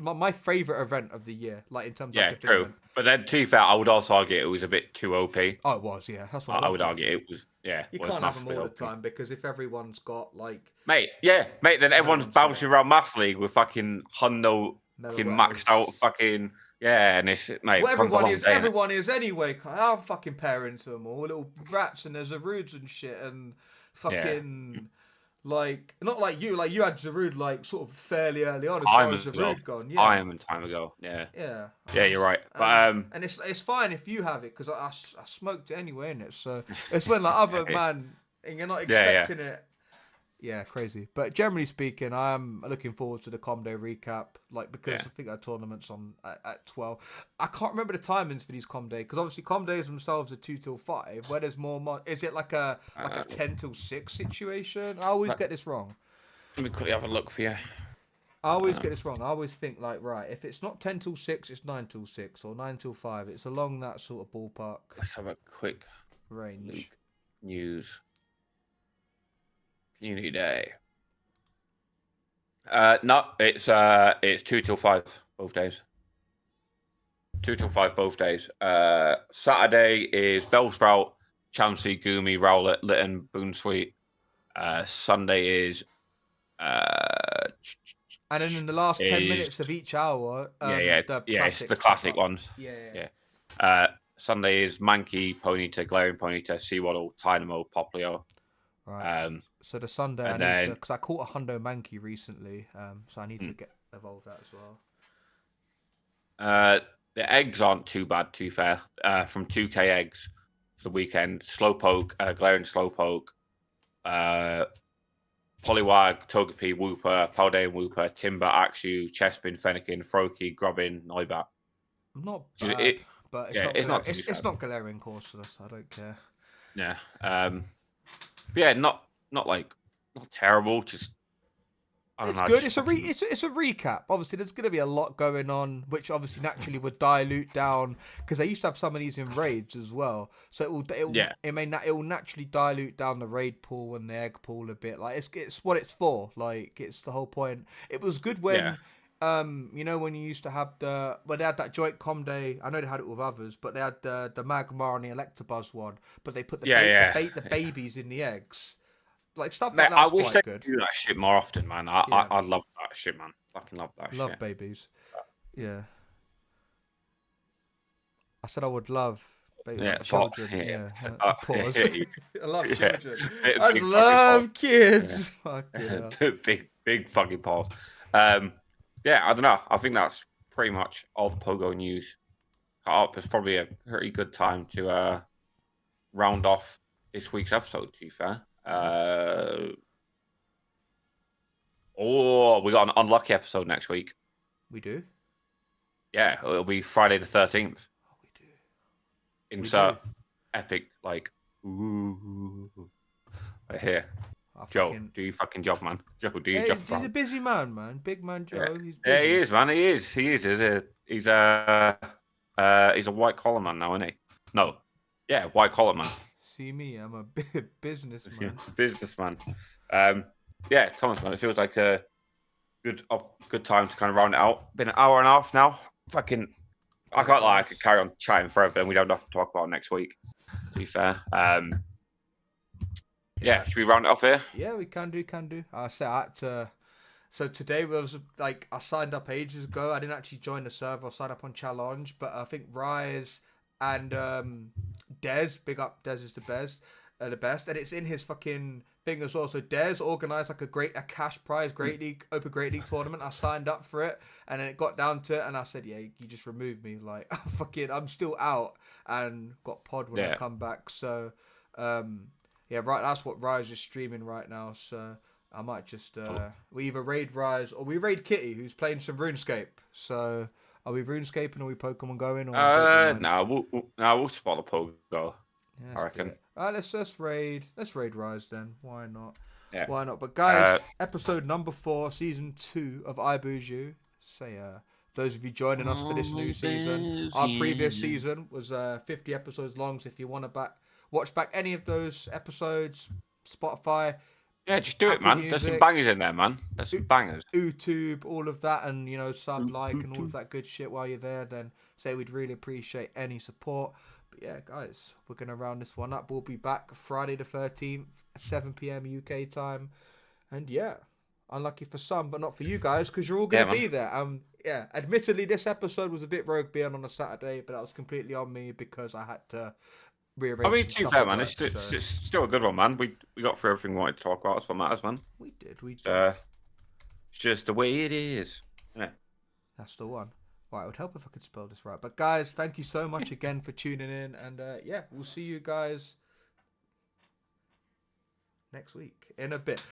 my favourite event of the year, like, in terms of... Yeah, true. Event. But then, to be fair, I would also argue it was a bit too OP. Oh, it was, yeah. That's what I would argue it was, You can't have them all the time, because if everyone's got, like... Mate, then everyone's bouncing around Math League with fucking hundo... fucking maxed out fucking and it's mate. Well, everyone is anyway. I'm fucking pairing to them all, little rats, and there's Zaruds and shit, and fucking like not like you had Zarud like sort of fairly early on as far as Zarud gone. Yeah, time ago. Yeah, you're right. But and it's fine if you have it because I smoked it anyway, innit? So it's when like other man and you're not expecting it. Yeah, crazy. But generally speaking, I am looking forward to the Comday recap, like because I think our tournament's on at 12. I can't remember the timings for these Comday because obviously Comdays themselves are 2 till 5. Where there's more, is it like a 10 till 6 situation? I always get this wrong. Let me quickly have a look for you. I always get this wrong. I always think like if it's not 10 till 6, it's 9 till 6 or 9 till 5. It's along that sort of ballpark. Let's have a quick range. News. Community Day. No, it's 2 till 5 both days. 2 till 5 both days. Saturday is Bellsprout, Chansey, Goomy, Rowlet, Lytton, Boonsweet. Sunday is and then in the last 10 minutes of each hour, it's the classic ones. Sunday is Mankey, Ponyta, Glaring Ponyta, Seawaddle, Tynamo, Poplio. Right. So the Sunday I need to, because I caught a Hundo Mankey recently, so I need to evolve that as well. The eggs aren't too bad, to be fair. From 2K eggs for the weekend, Slowpoke, Glaring Slowpoke, Poliwag, Togepi, Wooper, Paldean Wooper, Timber, Axew, Chespin, Fennekin, Froakie, Grubbin, Noibat. Not bad, but it's not Galarian Corsolas. I don't care. Yeah. Not terrible. Just it's good. It's a recap. Obviously, there's going to be a lot going on, which obviously naturally would dilute down because they used to have some of these in raids as well. So it will naturally dilute down the raid pool and the egg pool a bit. Like it's what it's for. Like it's the whole point. It was good when. When you used to have they had that joint com day. I know they had it with others, but they had the Magmar and the Electabuzz one. But they put the babies in the eggs, like stuff like that. I wish they could do that shit more often, man. I love that shit, man. Fucking love that shit. Love babies. Yeah. I said I would love children. Pause. I love children. I love kids. Big fucking pause. I don't know. I think that's pretty much all the Pogo news. It's probably a pretty good time to round off this week's episode, to be fair. We got an unlucky episode next week. We do? Yeah, it'll be Friday the 13th. Oh, we do. Insert epic, like, ooh. Right here. Joe, do your fucking job, man. Joe, do your job. He's a busy man. Big man Joe. Yeah. He's busy. Yeah, he is, man. He is. He's a white collar man now, isn't he? No. Yeah, white collar man. See me, I'm a businessman. Businessman. Thomas, man, it feels like a good time to kind of round it out. Been an hour and a half now. Fucking, I can't lie. I could carry on chatting forever, and we don't have to talk about it next week. To be fair. Should we round it off here? Yeah, we can do. So today was like I signed up ages ago. I didn't actually join the server. I signed up on Challenge, but I think Rise and Dez, big up Dez is the best, and it's in his fucking thing as well. So Dez organised like a cash prize Great League tournament. I signed up for it, and then it got down to it, and I said, yeah, you just removed me. Like I'm still out, and got pod when I come back. So right, that's what Rise is streaming right now. So I might just we either raid Rise or we raid Kitty, who's playing some RuneScape. So are we RuneScaping or are we Pokemon going? We'll spot the Pogo. Yeah, I reckon. Let's raid Rise then. Why not? Yeah. Why not? But guys, episode number 4, season 2 of iBoozu. Say those of you joining us for this new season. Our previous season was 50 episodes long, so if you want to watch back any of those episodes, Spotify, yeah, just do Apple it, man. Music, There's some bangers in there, man. There's some bangers. YouTube, all of that, and sub, like, and all of that good shit while you're there. Then we'd really appreciate any support. But yeah, guys, we're gonna round this one up. We'll be back Friday the 13th, 7 p.m. UK time, and yeah, unlucky for some, but not for you guys, because you're all gonna be there. Yeah, admittedly, this episode was a bit rogue being on a Saturday, but that was completely on me because I had to rearrange. I mean, to be fair, man, it's still a good one, man. We got through everything we wanted to talk about. That's what matters, man. We did. It's just the way it is. Yeah. That's the one. Right, it would help if I could spell this right. But guys, thank you so much again for tuning in, and yeah, we'll see you guys next week in a bit.